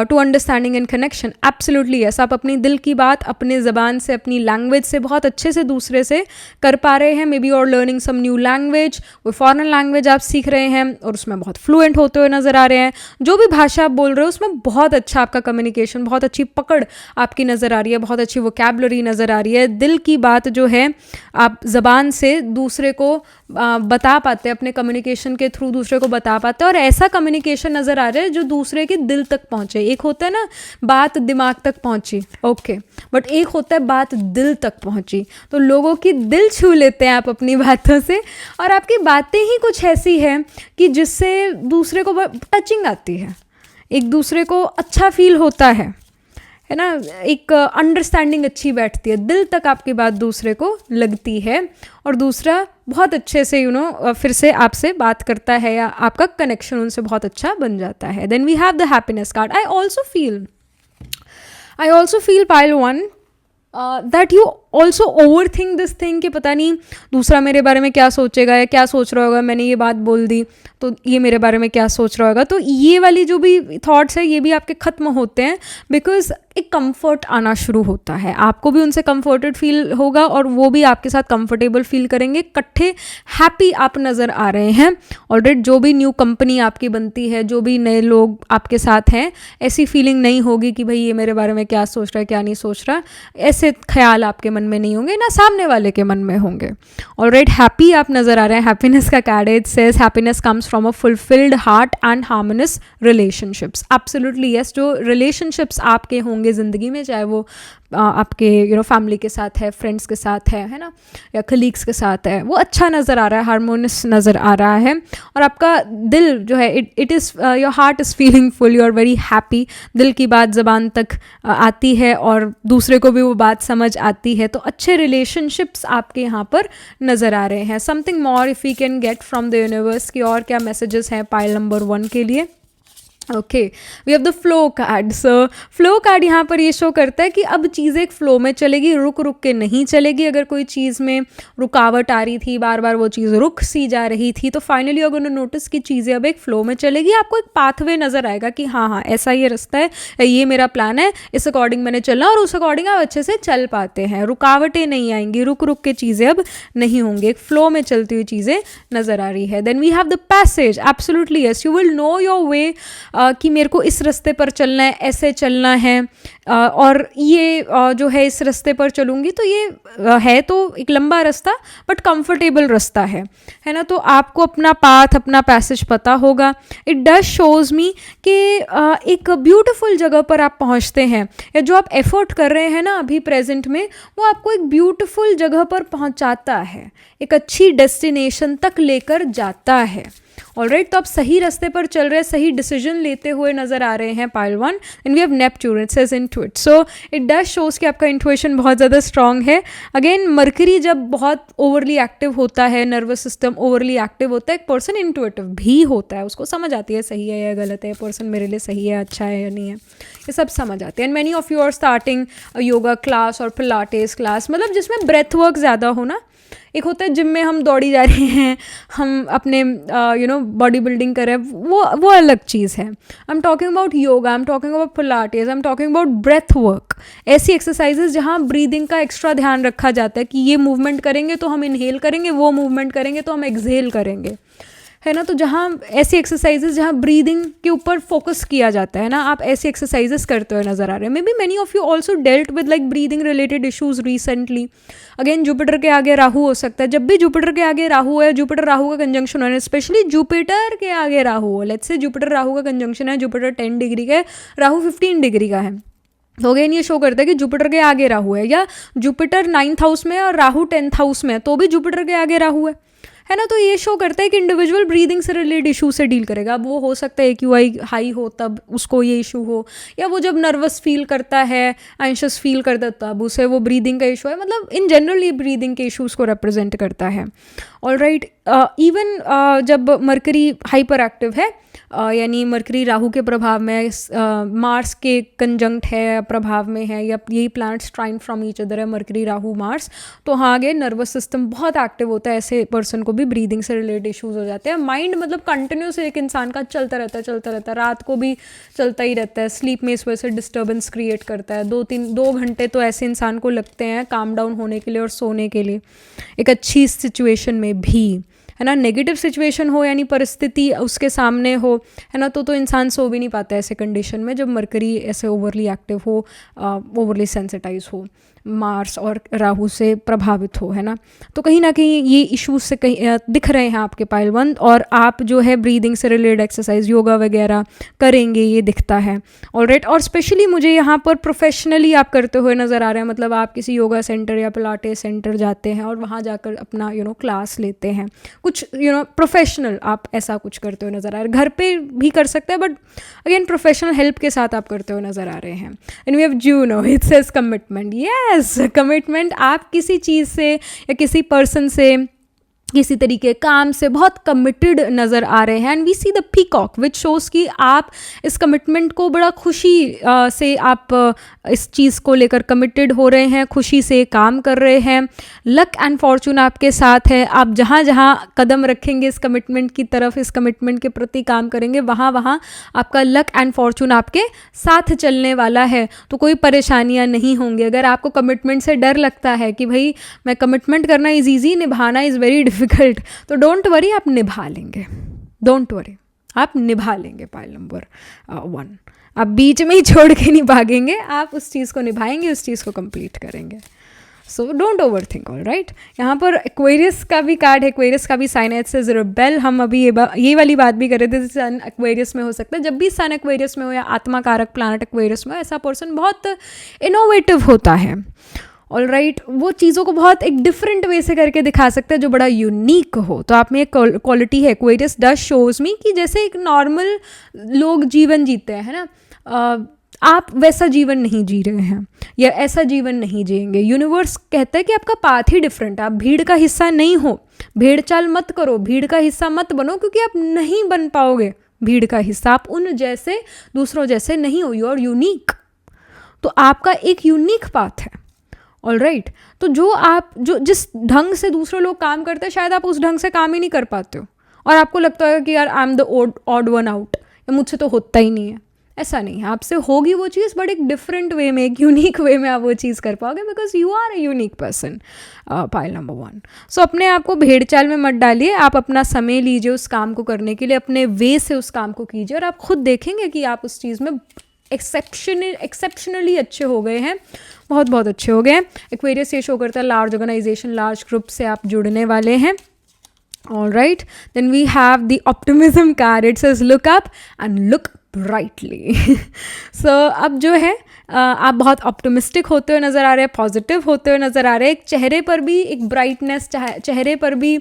Speaker 1: to understanding and connection. Absolutely yes, आप अपनी दिल की बात अपने ज़बान से, अपनी लैंग्वेज से बहुत अच्छे से दूसरे से कर पा रहे हैं। मे बी और लर्निंग सम न्यू लैंग्वेज, कोई फॉरेन लैंग्वेज आप सीख रहे हैं और उसमें बहुत फ्लुएंट होते हुए नज़र आ रहे हैं। जो भी भाषा आप बोल रहे हो उसमें बहुत अच्छा आपका कम्युनिकेशन, बहुत अच्छी पकड़ आपकी नज़र आ रही है, बहुत अच्छी वोकैबुलरी नज़र आ रही है। दिल की बात जो है आप ज़बान से दूसरे को बता पाते हैं, अपने कम्युनिकेशन के थ्रू दूसरे को बता पाते हैं, और ऐसा कम्युनिकेशन नज़र आ रहा है जो दूसरे के दिल तक पहुँचे। एक होता है ना बात दिमाग तक पहुँची, ओके, बट एक होता है बात दिल तक पहुँची। तो लोगों की दिल छू लेते हैं आप अपनी बातों से, और आपकी बातें ही कुछ ऐसी हैं कि जिससे दूसरे को टचिंग आती है, एक दूसरे को अच्छा फील होता है ना, एक अंडरस्टैंडिंग अच्छी बैठती है, दिल तक आपकी बात दूसरे को लगती है, और दूसरा बहुत अच्छे से फिर से आपसे बात करता है, या आपका कनेक्शन उनसे बहुत अच्छा बन जाता है। Then we have the happiness card. I also feel pile 1 that you also over think this thing कि पता नहीं दूसरा मेरे बारे में क्या सोचेगा, या क्या सोच रहा होगा, मैंने ये बात बोल दी तो ये मेरे बारे में क्या सोच रहा होगा। तो ये वाली जो भी थॉट्स है ये भी आपके ख़त्म होते हैं, बिकॉज एक कंफर्ट आना शुरू होता है, आपको भी उनसे कंफर्टेड फील होगा और वो भी आपके साथ कंफर्टेबल फील करेंगे, इकट्ठे हैप्पी आप नज़र आ रहे हैं। ऑलरेडी जो भी न्यू कंपनी आपकी बनती है, जो भी नए लोग आपके साथ हैं, ऐसी फीलिंग नहीं होगी कि भाई ये मेरे बारे में क्या सोच रहा है क्या नहीं सोच रहा, ऐसे ख्याल आपके मन में नहीं होंगे, ना सामने वाले के मन में होंगे। ऑलराइट, हैप्पी आप नज़र आ रहे हैं। हैप्पीनेस का card it says happiness comes from a fulfilled heart and harmonious relationships. Absolutely yes, जो रिलेशनशिप्स आपके होंगे ज़िंदगी में, चाहे वो आपके फैमिली के साथ है, फ्रेंड्स के साथ है ना, या कलीग्स के साथ है, वो अच्छा नज़र आ रहा है, हार्मोनियस नज़र आ रहा है। और आपका दिल जो है it is your heart is feeling full, you are very happy. दिल की बात ज़बान तक आती है और दूसरे को भी वो बात समझ आती है, तो अच्छे रिलेशनशिप्स आपके यहाँ पर नज़र आ रहे हैं. Something more if we can get from the universe की और क्या मैसेजेस हैं पाइल नंबर 1 के लिए. Okay, we have the flow card. So flow card यहाँ पर ये शो करता है कि अब चीज़ें एक फ्लो में चलेगी, रुक रुक के नहीं चलेगी. अगर कोई चीज़ में रुकावट आ रही थी, बार बार वो चीज़ रुक सी जा रही थी, तो फाइनली अगर उन्होंने नोटिस की चीज़ें अब एक फ्लो में चलेगी, आपको एक पाथवे नज़र आएगा कि हाँ हाँ ऐसा ये रास्ता है, ये मेरा प्लान है, इस अकॉर्डिंग मैंने चलना और उस अकॉर्डिंग आप अच्छे से चल पाते हैं. रुकावटें नहीं आएंगी, रुक रुक के चीज़ें अब नहीं होंगी, एक फ्लो में चलती हुई चीज़ें नज़र आ रही है. Then we have the passage. Absolutely yes, you will know your way कि मेरे को इस रास्ते पर चलना है, ऐसे चलना है, और ये जो है इस रास्ते पर चलूँगी तो ये है तो एक लंबा रास्ता बट कंफर्टेबल रास्ता है ना. तो आपको अपना पाथ, अपना पैसेज पता होगा. इट डज शोज़ मी कि एक ब्यूटीफुल जगह पर आप पहुँचते हैं, या जो आप एफर्ट कर रहे हैं ना अभी प्रेजेंट में, वो आपको एक ब्यूटीफुल जगह पर पहुँचाता है, एक अच्छी डेस्टिनेशन तक लेकर जाता है. ऑलराइट, तो आप सही रास्ते पर चल रहे हैं, सही डिसीजन लेते हुए नजर आ रहे हैं pile 1. And we have Neptune, it says intuit. So it does shows कि आपका इंट्यूशन बहुत ज़्यादा स्ट्रांग है. अगेन मरकरी जब बहुत ओवरली एक्टिव होता है, नर्वस सिस्टम ओवरली एक्टिव होता है, एक पर्सन इंटुइटिव भी होता है, उसको समझ आती है सही है या गलत है, पर्सन मेरे लिए सही है, अच्छा है या नहीं है, ये सब समझ आते हैं. And many of you are starting yoga class और पिलाटेस क्लास, मतलब जिसमें ब्रेथ वर्क ज़्यादा हो ना. एक होता है जिम में हम दौड़ी जा रहे हैं, हम अपने बॉडी बिल्डिंग कर रहे हैं, वो अलग चीज़ है. I am talking about yoga, I am talking about pilates, I am talking about breath work. ऐसी एक्सरसाइजेज जहाँ ब्रीदिंग का एक्स्ट्रा ध्यान रखा जाता है कि ये मूवमेंट करेंगे तो हम इनहेल करेंगे, वो मूवमेंट करेंगे तो हम एक्सहेल करेंगे, है ना. तो जहाँ ऐसी एक्सरसाइजेज जहाँ ब्रीदिंग के ऊपर फोकस किया जाता है ना, आप ऐसी एक्सरसाइजेज करते हुए नजर आ रहे हैं. May be many of you also dealt with like breathing related issues recently. Again Jupiter के आगे राहु हो सकता है. जब भी जुपिटर के आगे राहु है, जुपिटर राहु का कंजंक्शन हो रहा है, स्पेशली जुपिटर के आगे राहु हो, लेट्स से जुपिटर राहु का कंजंक्शन है, जुपिटर 10 डिग्री का है, राहु 15 डिग्री का है, तो अगेन ये शो करता है कि जुपिटर के आगे राहु है, या जुपिटर 9th हाउस में है और राहु 10th हाउस में है, तो भी जुपिटर के आगे राहु है ना. तो ये शो करता है कि इंडिविजुअल ब्रीदिंग से रिलेटेड इशू से डील करेगा. अब वो हो सकता है AQI हाई हो तब उसको ये इशू हो, या वो जब नर्वस फील करता है, एंशियस फील करता है, तब उसे वो ब्रीदिंग का इशू है. मतलब इन जनरल ये ब्रीदिंग के इशूज़ को रिप्रेजेंट करता है. ऑलराइट, इवन जब मरकरी हाइपर एक्टिव है, यानी मरकरी राहु के प्रभाव में, मार्स के कंजंक्ट है, प्रभाव में है, या यही planets trine from each other है, मरकरी राहु मार्स, तो हाँ आगे नर्वस सिस्टम बहुत एक्टिव होता है. ऐसे पर्सन को भी ब्रीदिंग से रिलेटेड इश्यूज हो जाते हैं. माइंड मतलब कंटिन्यूस एक इंसान का चलता रहता है, रात को भी चलता ही रहता है, स्लीप में इस वजह से डिस्टर्बेंस क्रिएट करता है. 2 घंटे तो ऐसे इंसान को लगते हैं काम डाउन होने के लिए और सोने के लिए, एक अच्छी सिचुएशन में भी, है ना. नेगेटिव सिचुएशन हो यानी परिस्थिति उसके सामने हो, है ना, तो इंसान सो भी नहीं पाता है ऐसे कंडीशन में, जब मरकरी ऐसे ओवरली एक्टिव हो, ओवरली सेंसिटाइज हो, मार्स और राहु से प्रभावित हो, है ना. तो कहीं ना कहीं ये इश्यूज से कहीं दिख रहे हैं आपके पाइल 1, और आप जो है ब्रीदिंग से रिलेटेड एक्सरसाइज, योगा वगैरह करेंगे, ये दिखता है. ऑलराइट, और स्पेशली मुझे यहाँ पर प्रोफेशनली आप करते हुए नज़र आ रहे हैं. मतलब आप किसी योगा सेंटर या पिलाटेस सेंटर जाते हैं और वहाँ जाकर अपना क्लास लेते हैं, कुछ प्रोफेशनल आप ऐसा कुछ करते हुए नज़र आ रहे हैं. घर पे भी कर सकते हैं बट अगेन प्रोफेशनल हेल्प के साथ आप करते हुए नज़र आ रहे हैं. And we have Juno, it says commitment. Yes, commitment. आप किसी चीज़ से या किसी पर्सन से, किसी तरीके काम से बहुत कमिटेड नज़र आ रहे हैं. And we see the peacock which shows कि आप इस कमिटमेंट को बड़ा खुशी से आप इस चीज़ को लेकर कमिटेड हो रहे हैं, खुशी से काम कर रहे हैं. लक एंड फॉर्चून आपके साथ है. आप जहाँ जहाँ कदम रखेंगे इस कमिटमेंट की तरफ, इस कमिटमेंट के प्रति काम करेंगे, वहाँ वहाँ आपका लक एंड फॉर्चून आपके साथ चलने वाला है. तो कोई परेशानियाँ नहीं होंगी. अगर आपको कमिटमेंट से डर लगता है कि भाई मैं कमिटमेंट करना इज़ ईजी, निभाना इज़ वेरी डिफिकल्ट, तो डोंट वरी, आप निभा लेंगे. डोंट वरी, आप निभा लेंगे. पाइल नंबर 1, आप बीच में ही छोड़ के नहीं भागेंगे, आप उस चीज़ को निभाएंगे, उस चीज़ को कंप्लीट करेंगे. So don't over think. All right, यहाँ पर एक्वेरियस का भी कार्ड है, एक्वेरियस का भी साइन है. It's rebel. हम अभी ये वाली बात भी कर रहे थे, सन एक्वेरियस में हो सकता है. जब भी सन एक्वेरियस में हो या आत्मा कारक प्लैनेट एक्वेरियस में हो, ऐसा पर्सन बहुत इनोवेटिव होता है. ऑल राइट, वो चीज़ों को बहुत एक डिफरेंट वे से करके दिखा सकता है जो बड़ा यूनिक हो. तो आप में एक क्वालिटी है. एक्वेरियस डज शोज मी कि जैसे एक नॉर्मल लोग जीवन जीते हैं, है ना, आप वैसा जीवन नहीं जी रहे हैं या ऐसा जीवन नहीं जिएंगे। यूनिवर्स कहता है कि आपका पाथ ही डिफरेंट है, आप भीड़ का हिस्सा नहीं हो, भेड़ चाल मत करो, भीड़ का हिस्सा मत बनो, क्योंकि आप नहीं बन पाओगे भीड़ का हिस्सा। आप उन जैसे दूसरों जैसे नहीं हो, यू आर यूनिक। तो आपका एक यूनिक पाथ है, ऑलराइट। तो जो जिस ढंग से दूसरे लोग काम करते हैं, शायद आप उस ढंग से काम ही नहीं कर पाते हो और आपको लगता है कि यार I am the odd one out, या मुझसे तो होता ही नहीं है। ऐसा नहीं है, आपसे होगी वो चीज़, बट एक डिफरेंट वे में, एक यूनिक वे में आप वो चीज़ कर पाओगे, because you are a unique person. Pile number 1। So अपने आप को भेड़ चाल में मत डालिए, आप अपना समय लीजिए उस काम को करने के लिए, अपने वे से उस काम को कीजिए और आप खुद देखेंगे कि आप उस चीज़ में एक्सेप्शनली अच्छे हो गए हैं, बहुत बहुत अच्छे हो गए हैं। एक्वेरियस ये शो करता है लार्ज ऑर्गेनाइजेशन, लार्ज ग्रुप से आप जुड़ने वाले हैं। All right, then we have the optimism card. It says look up and look brightly. So अब जो है आप बहुत ऑप्टिमिस्टिक होते हुए नज़र आ रहे हैं, पॉजिटिव होते हुए नज़र आ रहे हैं। एक चेहरे पर भी एक ब्राइटनेस, चेहरे पर भी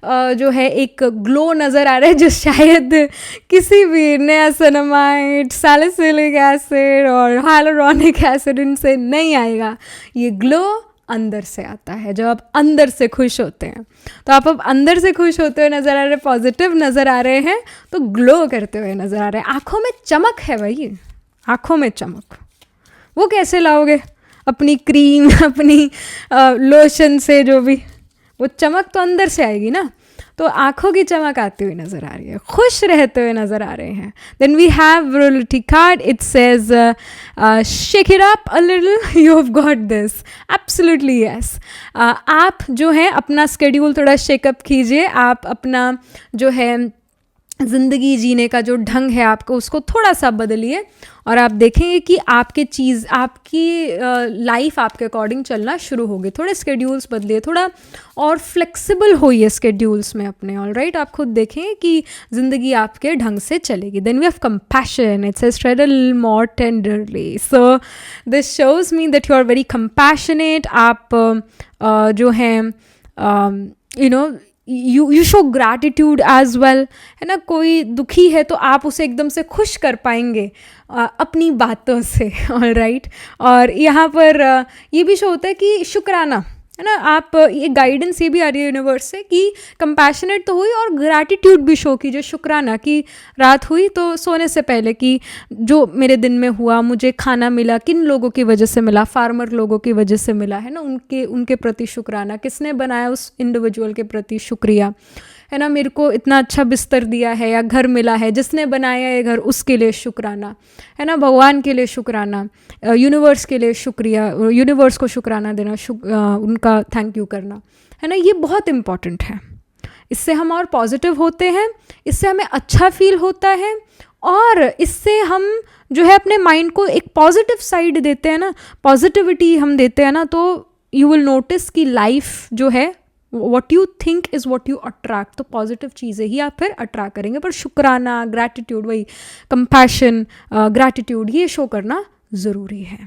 Speaker 1: जो है एक ग्लो नज़र आ रहा है, जो शायद किसी भी नियासिनामाइड, सैलिसिलिक एसिड और हाइलुरोनिक एसिड इनसे नहीं आएगा। ये ग्लो अंदर से आता है, जब आप अंदर से खुश होते हैं। तो आप अब अंदर से खुश होते हुए नज़र आ रहे हैं, पॉजिटिव नज़र आ रहे हैं, तो ग्लो करते हुए नज़र आ रहे हैं। आँखों में चमक है भाई, आँखों में चमक। वो कैसे लाओगे? अपनी क्रीम, अपनी लोशन से, जो भी, वो चमक तो अंदर से आएगी ना। तो आँखों की चमक आती हुई नज़र आ रही है, खुश रहते हुए नज़र आ रहे हैं। Then we have virility card, it says shake it up a little, you have got this. Absolutely yes. आप जो है अपना स्केड्यूल थोड़ा शेकअप कीजिए, आप अपना जो है ज़िंदगी जीने का जो ढंग है आपको, उसको थोड़ा सा बदलिए और आप देखेंगे कि आपकी लाइफ आपके अकॉर्डिंग चलना शुरू होगी। थोड़े स्केड्यूल्स बदलिए, थोड़ा और फ्लेक्सिबल होइए स्केड्यूल्स में अपने, ऑलराइट। आप खुद देखेंगे कि ज़िंदगी आपके ढंग से चलेगी। Then we have compassion, it says tread a little more tenderly. So this shows me that you are very compassionate. आप जो हैं you know you show gratitude as well, है ना। कोई दुखी है तो आप उसे एकदम से खुश कर पाएंगे अपनी बातों से, ऑलराइट। और यहाँ पर ये भी शो होता है कि शुक्राना, है ना। आप ये गाइडेंस ये भी आ रही है यूनिवर्स से कि कंपैशनेट तो हुई और ग्रैटिट्यूड भी शो कीजिए, शुक्राना की रात हुई तो सोने से पहले कि जो मेरे दिन में हुआ, मुझे खाना मिला, किन लोगों की वजह से मिला, फार्मर लोगों की वजह से मिला, है ना। उनके प्रति शुक्राना, किसने बनाया उस इंडिविजुअल के प्रति शुक्रिया, है ना। मेरे को इतना अच्छा बिस्तर दिया है या घर मिला है, जिसने बनाया ये घर उसके लिए शुक्राना, है ना। भगवान के लिए शुक्राना, यूनिवर्स के लिए शुक्रिया, यूनिवर्स को शुक्राना देना, उनका थैंक यू करना, है ना। ये बहुत इम्पॉर्टेंट है। इससे हम और पॉजिटिव होते हैं, इससे हमें अच्छा फील होता है और इससे हम जो है अपने माइंड को एक पॉजिटिव साइड देते हैं ना, पॉजिटिविटी हम देते हैं ना, तो यू विल नोटिस कि लाइफ जो है, what you think is what you attract. तो पॉजिटिव चीज़ें ही आप फिर अट्रैक्ट करेंगे। पर शुक्राना, ग्रैटिट्यूड, वही कंपैशन, ग्रैटिट्यूड, ये शो करना ज़रूरी है।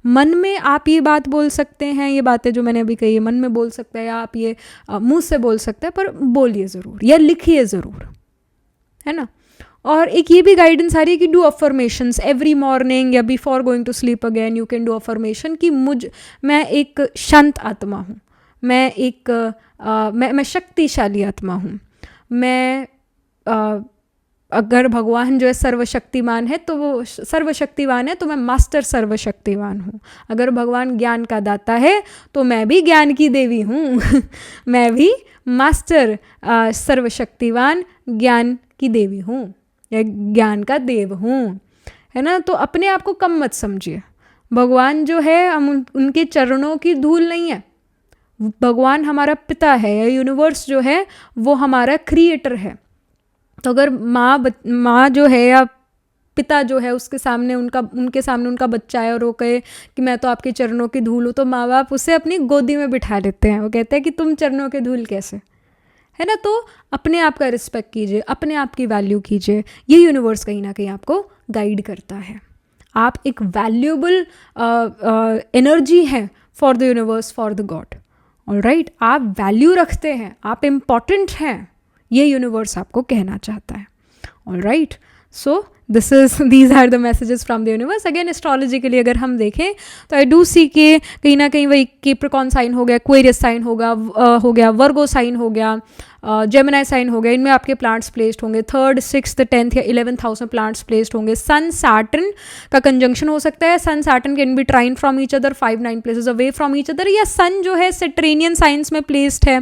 Speaker 1: मन में आप ये बात बोल सकते हैं, ये बातें जो मैंने अभी कही है मन में बोल सकते हैं, या आप ये मुंह से बोल सकते हैं, पर बोलिए ज़रूर या लिखिए ज़रूर, है ना। और एक ये भी गाइडेंस आ रही है कि डू अफर्मेशंस एवरी मॉर्निंग या before going to sleep again, you can do affirmation कि मैं एक शांत आत्मा हूँ, मैं शक्तिशाली आत्मा हूँ, मैं अगर भगवान जो है सर्वशक्तिमान है तो वो सर्वशक्तिवान है, तो मैं मास्टर सर्वशक्तिवान हूँ। अगर भगवान ज्ञान का दाता है तो मैं भी ज्ञान की देवी हूँ मैं भी मास्टर सर्वशक्तिवान ज्ञान की देवी हूँ या ज्ञान का देव हूँ, है ना। तो अपने आप को कम मत समझिए। भगवान जो है, हम उनके चरणों की धूल नहीं है। भगवान हमारा पिता है, या यूनिवर्स जो है वो हमारा क्रिएटर है। तो अगर माँ जो है या पिता जो है उनके सामने उनका बच्चा है और वो कहे कि मैं तो आपके चरणों की धूल हूँ, तो माँ बाप उसे अपनी गोदी में बिठा लेते हैं। वो कहते हैं कि तुम चरणों के धूल कैसे, है ना। तो अपने आप का रिस्पेक्ट कीजिए, अपने आप की वैल्यू कीजिए। ये यूनिवर्स कहीं ना कहीं आपको गाइड करता है। आप एक वैल्यूएबल एनर्जी हैं for the universe, for the God, alright. आप वैल्यू रखते हैं, आप इम्पॉर्टेंट हैं, ये यूनिवर्स आपको कहना चाहता है, alright. So these are the messages from the universe. Again astrology के लिए अगर हम देखें तो आई डू सी के कहीं ना कहीं वही कैप्रिकॉर्न साइन हो गया, एक्वेरियस साइन हो गया, वर्गो साइन हो गया, जेमिनाई साइन हो गया, इनमें आपके प्लांट्स प्लेस्ड होंगे. 3rd, 6th, 10th या 11th हाउस में प्लांट्स प्लेस्ड होंगे. सन सैटर्न का कंजंक्शन हो सकता है. Sun Saturn can be trine from each other 5-9 places away from each other. या सन जो है सेट्रेनियन साइंस में प्लेस्ड है,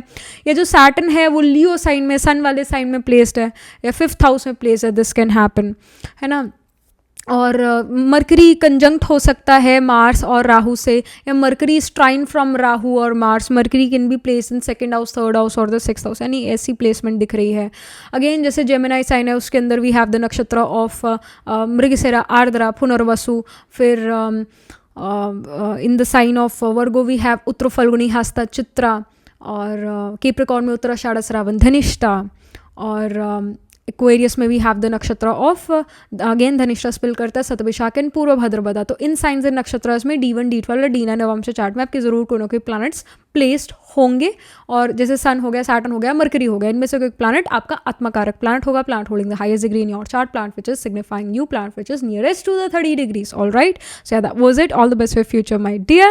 Speaker 1: या जो सैटर्न है वो लियो साइन में, सन वाले साइन में प्लेस्ड है, या 5th हाउस में प्लेस है. दिस कैन हैपन, है ना. और मरकरी कंजंक्ट हो सकता है मार्स और राहु से, या मरकरी स्ट्राइन फ्रॉम राहु और Mars. Mercury can be place in 2nd house, 3rd house और द 6th हाउस, यानी ऐसी प्लेसमेंट दिख रही है. अगेन जैसे जेमिनाई साइन है उसके अंदर we have the nakshatra of Mrigashira, Ardra, Punarvasu. फिर in the sign of Virgo we have Uttara Phalguni, Hasta, Chitra. और कैप्रिकॉर्न में उत्तराषाढ़, श्रावण, धनिष्ठा. और एक्वेरियस में we have the nakshatra of again Dhanishtha spill करता है, शतभिषाक एंड पूर्व भाद्रपदा. तो इन साइंस एंड नक्षत्रस में D1, D12 और D9 नवंश चार्ट में आपके जरूर कोई ना कोई प्लैनेट्स प्लेस्ड होंगे. और जैसे सन हो गया, सैटर्न हो गया, मरकरी हो गया, इनमें से कोई प्लैनेट आपका आत्मकारक प्लैनेट होगा, planet holding the highest degree in your chart, planet which is signifying you, planet which is nearest to the 30 degrees. All right, so yeah, that was it. All the best for your future, my dear,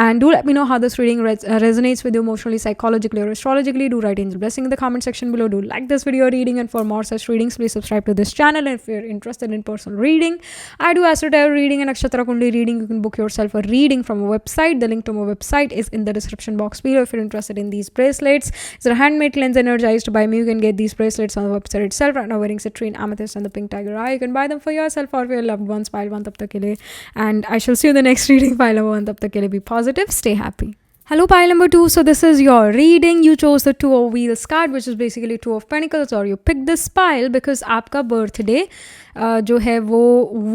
Speaker 1: and do let me know how this reading resonates with you emotionally, psychologically or astrologically. Do write angel blessing in the comment section below. Do like this video reading, and for more such readings please subscribe to this channel. And if you're interested in personal reading, I do astro tarot reading and nakshatra kundli reading. You can book yourself a reading from a website. The link to my website is in the description box below. If you're interested in these bracelets, it's a handmade cleanse energized by me. You can get these bracelets on the website itself. Right now wearing citrine, amethyst and the pink tiger eye. You can buy them for yourself or for your loved ones. Pile one tab tak ke liye, and I shall see you in the next reading. Pile number 1 tab tak ke liye. Be positive, stay happy. Hello pile number 2. So this is your reading. You chose the 2 of wheels card, which is basically 2 of pentacles, or you picked this pile because आपका birthday जो है वो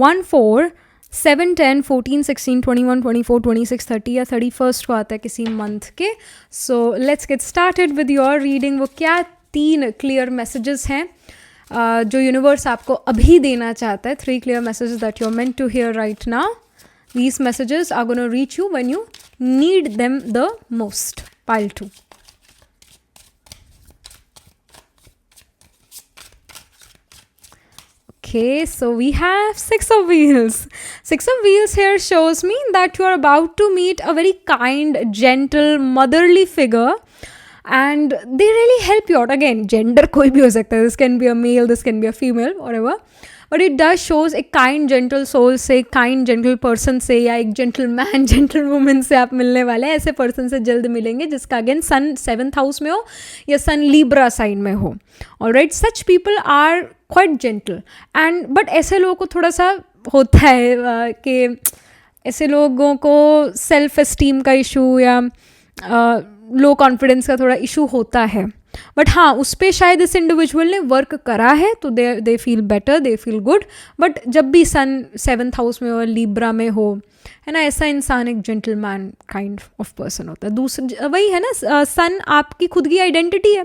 Speaker 1: 1-4, 7, 10, 14, 16, 21, 24, 26, 30 या 31st को आता है किसी month के. So let's get started with your reading. वो क्या 3 क्लियर मैसेजेस हैं जो यूनिवर्स आपको अभी देना चाहता है. 3 clear messages that you are meant to hear right now. These messages are going to reach you when you need them the most. Pile 2. Okay, so we have 6 of wheels. 6 of wheels here shows me that you are about to meet a very kind, gentle, motherly figure. And they really help you out. Again, gender कोई भी हो सकता है. This can be a male, this can be a female, whatever. But it does shows एक kind gentle soul से, kind gentle person से, या एक gentleman gentlewoman से आप मिलने वाले हैं. ऐसे person से जल्द मिलेंगे जिसका अगेन सन 7th हाउस में हो या सन लीब्रा साइन में हो. Alright, such people are quite gentle. And but ऐसे लोगों को थोड़ा सा होता है कि ऐसे लोगों को सेल्फ एस्टीम का इशू या लो कॉन्फिडेंस का थोड़ा इशू होता है. बट हाँ, उस पर शायद इस इंडिविजुअल ने वर्क करा है तो they feel better, they feel good. But जब भी सन 7th हाउस में हो, लीब्रा में हो, है ना, ऐसा इंसान एक जेंटलमैन काइंड ऑफ पर्सन होता है. दूसरा वही है ना, सन आपकी खुद की आइडेंटिटी है.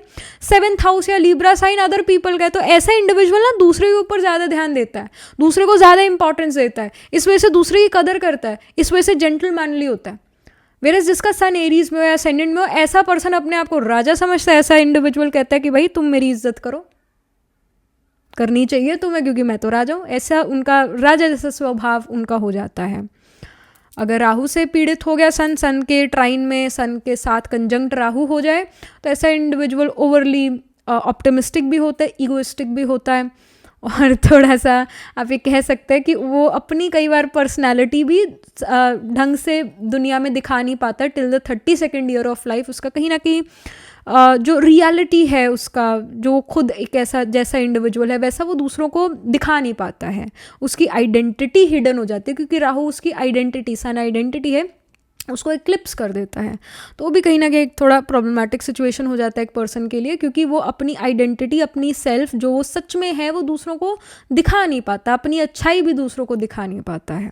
Speaker 1: 7th हाउस या लीब्रा साइन अदर पीपल का है. तो ऐसा इंडिविजुअल ना दूसरे के ऊपर ज़्यादा ध्यान देता है, दूसरे को ज़्यादा इंपॉर्टेंस देता है, इस वजह से दूसरे की कदर करता है, इस वजह से जेंटलमैनली होता है. वेरस जिसका सन एरीज में हो या असेंडेंट में हो, ऐसा पर्सन अपने आप को राजा समझता है. ऐसा इंडिविजुअल कहता है कि भाई तुम मेरी इज्जत करो, करनी चाहिए तुम्हें क्योंकि मैं तो राजा हूँ. ऐसा उनका राजा जैसा स्वभाव उनका हो जाता है. अगर राहु से पीड़ित हो गया सन के ट्राइन में सन के साथ कंजंक्ट राहु हो जाए तो ऐसा इंडिविजुअल ओवरली ऑप्टिमिस्टिक भी होता है, ईगोइस्टिक भी होता है, और थोड़ा सा आप ये कह सकते हैं कि वो अपनी कई बार पर्सनालिटी भी ढंग से दुनिया में दिखा नहीं पाता till the 32nd year of life. उसका कहीं ना कहीं जो रियलिटी है उसका, जो खुद एक ऐसा जैसा इंडिविजुअल है वैसा वो दूसरों को दिखा नहीं पाता है. उसकी आइडेंटिटी हिडन हो जाती है क्योंकि राहु उसकी आइडेंटिटी, सन आइडेंटिटी है, उसको एक्लिप्स कर देता है. तो वो भी कहीं ना कहीं एक थोड़ा प्रॉब्लमेटिक सिचुएशन हो जाता है एक पर्सन के लिए, क्योंकि वो अपनी आइडेंटिटी, अपनी सेल्फ जो वो सच में है वो दूसरों को दिखा नहीं पाता, अपनी अच्छाई भी दूसरों को दिखा नहीं पाता है.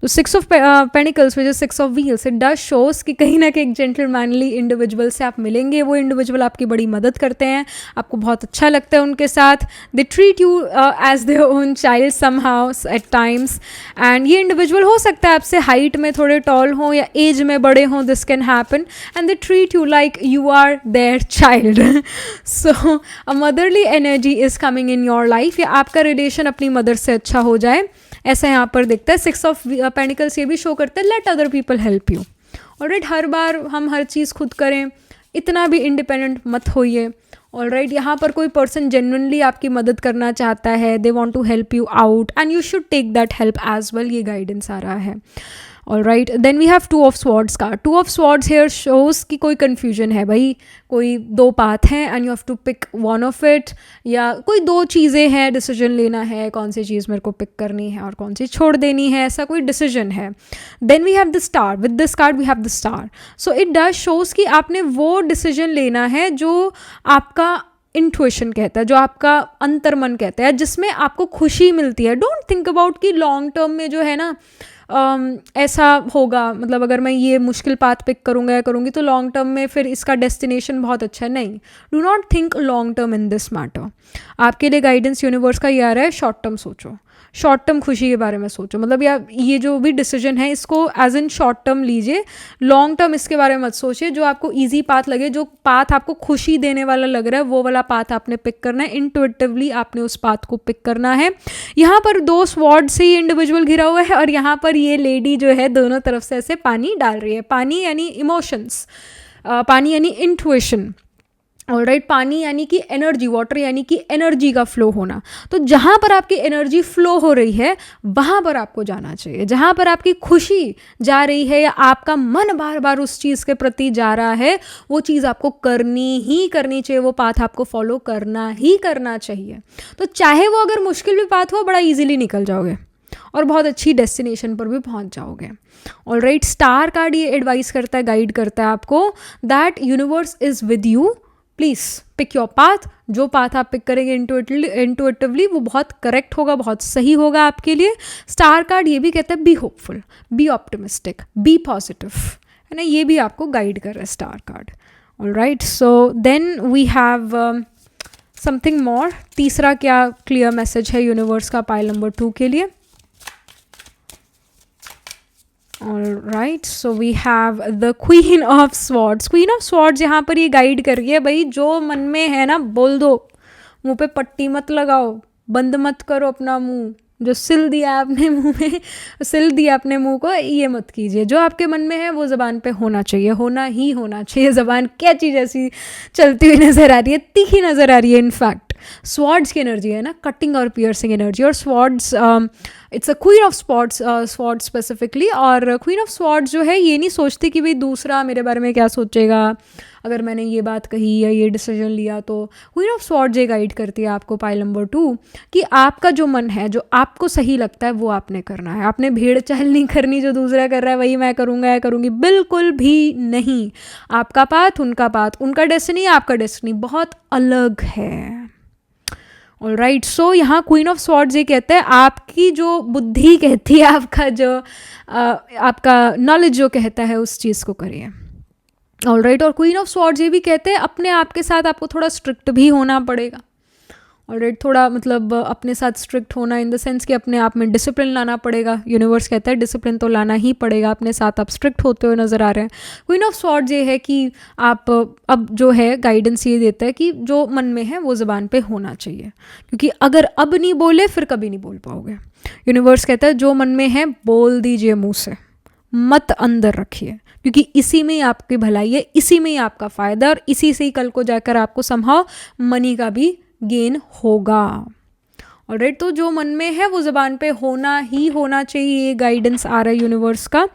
Speaker 1: तो 6 of pentacles which is 6 of wheels, it does shows कि कहीं ना कहीं एक जेंटलमैनली इंडिविजुअल से आप मिलेंगे, वो इंडिविजुअल आपकी बड़ी मदद करते हैं, आपको बहुत अच्छा लगता है उनके साथ, they treat you as their own child somehow at times, and ये इंडिविजुअल हो सकता है आपसे हाइट में थोड़े टॉल हों या एज में बड़े हों, this can happen, and they treat you like you are their child. So a motherly energy is coming in your life, या आपका रिलेशन अपनी मदर से अच्छा हो जाए, ऐसा यहाँ पर दिखता है. 6 ऑफ पेनिकल्स ये भी शो करता है let other people help you. All right, हर बार हम हर चीज़ खुद करें, इतना भी इंडिपेंडेंट मत होइए. ऑलराइट, यहाँ पर कोई पर्सन जेन्युइनली आपकी मदद करना चाहता है, they want to help you out and you should take that help as well, ये गाइडेंस आ रहा है. Alright, then we have 2 of swords का. 2 ऑफ स्वॉर्ड्स हेयर शोज कि कोई कन्फ्यूजन है भाई, कोई 2 पाथ हैं and you have to pick one of it, या कोई 2 चीज़ें हैं, डिसीजन लेना है कौन सी चीज़ मेरे को पिक करनी है और कौन सी छोड़ देनी है, ऐसा कोई डिसीजन है. Then we have the star, with this card we have the star. So it does shows कि आपने वो डिसीजन लेना है जो आपका इंट्यूशन कहता है, जो आपका अंतर्मन कहता है, जिसमें आपको खुशी मिलती है. डोंट थिंक अबाउट कि लॉन्ग टर्म में जो है ना ऐसा होगा, मतलब अगर मैं ये मुश्किल पाथ पिक करूँगा या करूँगी तो लॉन्ग टर्म में फिर इसका डेस्टिनेशन बहुत अच्छा है. नहीं, do not think long term in this matter. आपके लिए गाइडेंस यूनिवर्स का ये आ रहा है, शॉर्ट टर्म सोचो, शॉर्ट टर्म खुशी के बारे में सोचो. मतलब या ये जो भी डिसीजन है इसको एज इन शॉर्ट टर्म लीजिए, लॉन्ग टर्म इसके बारे में मत सोचिए. जो आपको ईजी पाथ लगे, जो पाथ आपको खुशी देने वाला लग रहा है, वो वाला पाथ आपने पिक करना है. इंट्यूटिवली आपने उस पाथ को पिक करना है. यहाँ पर 2 स्वॉर्ड से ही इंडिविजुअल घिरा हुआ है और यहाँ पर ये लेडी जो है दोनों तरफ से ऐसे पानी डाल रही है. पानी यानी इमोशंस, पानी यानी इंट्यूशन. ऑलराइट, पानी यानी कि एनर्जी, वाटर यानी कि एनर्जी का फ्लो होना. तो जहाँ पर आपकी एनर्जी फ्लो हो रही है वहाँ पर आपको जाना चाहिए. जहाँ पर आपकी खुशी जा रही है या आपका मन बार बार उस चीज़ के प्रति जा रहा है, वो चीज़ आपको करनी ही करनी चाहिए, वो पाथ आपको फॉलो करना ही करना चाहिए. तो चाहे वो अगर मुश्किल भी पाथ हो, बड़ा ईजिली निकल जाओगे और बहुत अच्छी डेस्टिनेशन पर भी पहुंच जाओगे. ऑलराइट, स्टार कार्ड ये एडवाइस करता है, गाइड करता है आपको that universe is with you, please pick your path. जो पाथ आप पिक करेंगे इंटुइटिवली वो बहुत करेक्ट होगा, बहुत सही होगा आपके लिए. स्टार कार्ड ये भी कहता है be hopeful, be optimistic, be positive, है ना, ये भी आपको गाइड कर रहा है star card. Alright, so then we have something more. तीसरा क्या क्लियर मैसेज है यूनिवर्स का पाइल नंबर 2 के लिए. Alright, so we have the Queen of Swords. Queen of Swords यहाँ पर ये गाइड कर रही है, भाई जो मन में है ना बोल दो, मुंह पे पट्टी मत लगाओ, बंद मत करो अपना मुंह. जो सिल दिया आपने मुंह में, सिल दिया अपने मुंह को, ये मत कीजिए. जो आपके मन में है वो ज़बान पे होना चाहिए, होना ही होना चाहिए. ज़बान क्या चीज़ ऐसी चलती हुई नज़र आ रही है, तीखी नज़र आ रही है. इनफैक्ट स्वॉर्ड्स की एनर्जी है ना, कटिंग और पियर्सिंग एनर्जी. और swords, it's a queen of swords specifically. और क्वीन ऑफ स्वॉर्ड्स जो है ये नहीं सोचती कि भाई दूसरा मेरे बारे में क्या सोचेगा अगर मैंने ये बात कही या ये डिसीजन लिया. तो क्वीन ऑफ स्वॉर्ड्स ये गाइड करती है आपको पाइल नंबर 2 कि आपका जो मन है, जो आपको सही लगता है वो आपने करना है. आपने भेड़ चाल नहीं करनी, जो दूसरा कर रहा है वही मैं करूँगा या करूँगी, बिल्कुल भी नहीं. आपका पाथ, उनका पाथ, उनका डेस्टिनी, आपका डेस्टिनी बहुत अलग है. ऑलराइट, सो यहाँ क्वीन ऑफ स्वॉर्ड्स ये कहते हैं आपकी जो बुद्धि कहती है, आपका जो आपका नॉलेज जो कहता है उस चीज़ को करिए. ऑलराइट, और क्वीन ऑफ स्वॉर्ड्स ये भी कहते हैं अपने आप के साथ आपको थोड़ा स्ट्रिक्ट भी होना पड़ेगा. ऑलराइट, थोड़ा मतलब अपने साथ स्ट्रिक्ट होना इन द सेंस कि अपने आप में डिसिप्लिन लाना पड़ेगा. यूनिवर्स कहता है डिसिप्लिन तो लाना ही पड़ेगा, अपने साथ आप स्ट्रिक्ट होते हुए नज़र आ रहे हैं. क्वीन ऑफ स्वॉर्ड्स ये है कि आप अब जो है गाइडेंस ये देता है कि जो मन में है वो ज़बान पे होना चाहिए, क्योंकि अगर अब नहीं बोले फिर कभी नहीं बोल पाओगे. यूनिवर्स कहता है जो मन में है बोल दीजिए मुँह से, मत अंदर रखिए, क्योंकि इसी में ही आपकी भलाई है, इसी में ही आपका फ़ायदा, और इसी से ही कल को जाकर आपको समहाउ मनी का भी गेन होगा. ऑलराइट, तो जो मन में है वो ज़बान पे होना ही होना चाहिए, ये गाइडेंस आ रहा है यूनिवर्स का.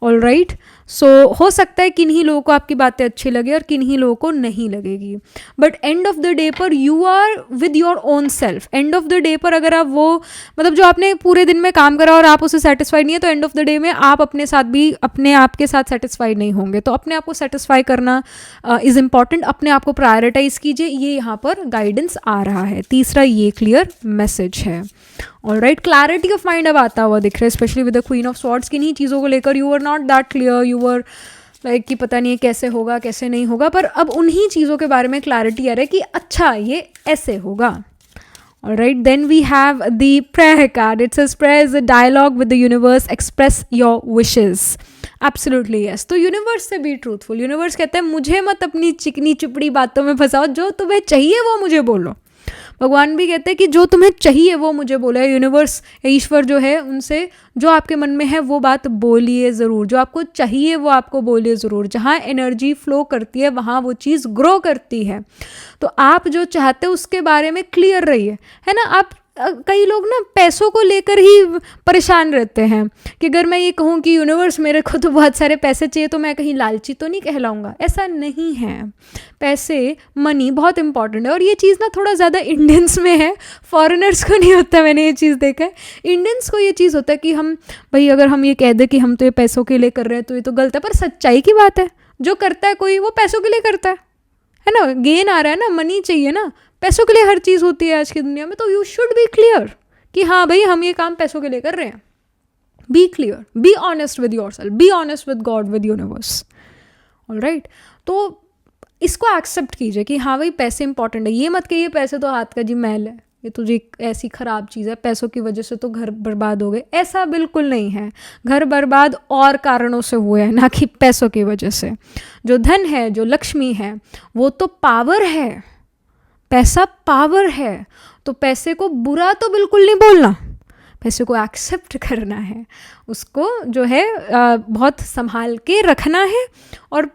Speaker 1: All right. सो हो सकता है किन्हीं लोगों को आपकी बातें अच्छी लगे और किन्हीं लोगों को नहीं लगेगी, but end of the day पर you are with your own self. End of the day पर अगर आप वो मतलब जो आपने पूरे दिन में काम करा और आप उससे सेटिस्फाइड नहीं है, तो एंड ऑफ द डे में आप अपने साथ भी अपने आप के साथ सेटिस्फाइड नहीं होंगे. तो अपने आप को सेटिस्फाई करना इज़ इम्पॉर्टेंट. अपने आप को प्रायोरिटाइज कीजिए, ये यहाँ पर गाइडेंस आ रहा है. तीसरा ये क्लियर मैसेज है. All right, clarity of mind अब आता हुआ दिख रहा है, specially with the queen of swords. किन्हीं चीज़ों को लेकर you are not that clear, you are like कि पता नहीं है कैसे होगा कैसे नहीं होगा, पर अब उन्हीं चीज़ों के बारे में क्लैरिटी आ रहा है कि अच्छा ये ऐसे होगा. All right, then we have the prayer card. It says prayer is a dialogue with the universe. Express your wishes. Absolutely yes. तो यूनिवर्स से बी ट्रूथफुल. यूनिवर्स कहते हैं मुझे मत अपनी चिकनी चुपड़ी बातों में फंसाओ, जो तुम्हें चाहिए वो मुझे बोलो. भगवान भी कहते हैं कि जो तुम्हें चाहिए वो मुझे बोले. यूनिवर्स, ईश्वर जो है, उनसे जो आपके मन में है वो बात बोलिए ज़रूर. जो आपको चाहिए वो आपको बोलिए ज़रूर. जहाँ एनर्जी फ्लो करती है वहाँ वो चीज़ ग्रो करती है. तो आप जो चाहते हो उसके बारे में क्लियर रहिए, है ना. आप कई लोग ना पैसों को लेकर ही परेशान रहते हैं कि अगर मैं ये कहूँ कि यूनिवर्स मेरे को तो बहुत सारे पैसे चाहिए तो मैं कहीं लालची तो नहीं कहलाऊँगा. ऐसा नहीं है. पैसे, मनी बहुत इंपॉर्टेंट है. और ये चीज़ ना थोड़ा ज़्यादा इंडियंस में है, फॉरेनर्स को नहीं होता. मैंने ये चीज़ देखा है. इंडियंस को ये चीज़ होता है कि हम भाई अगर हम ये कह दें कि हम तो ये पैसों के लिए कर रहे हैं तो ये तो गलत है. पर सच्चाई की बात है, जो करता है कोई वो पैसों के लिए करता है ना. गेन आ रहा है ना, मनी चाहिए ना. पैसों के लिए हर चीज़ होती है आज की दुनिया में. तो यू शुड बी क्लियर कि हाँ भाई हम ये काम पैसों के लिए कर रहे हैं. Be clear, be honest with yourself, be honest with God, with universe. All right, तो इसको एक्सेप्ट कीजिए कि हाँ भाई पैसे इंपॉर्टेंट है. ये मत कहिए पैसे तो हाथ का जी मैल है, ये तो जी ऐसी ख़राब चीज़ है, पैसों की वजह से तो घर बर्बाद हो गए. ऐसा बिल्कुल नहीं है. घर बर्बाद और कारणों से हुए हैं, ना कि पैसों की वजह से. जो धन है, जो लक्ष्मी है, वो तो पावर है. पैसा पावर है. तो पैसे को बुरा तो बिल्कुल नहीं बोलना, पैसे को एक्सेप्ट करना है, उसको जो है बहुत संभाल के रखना है. और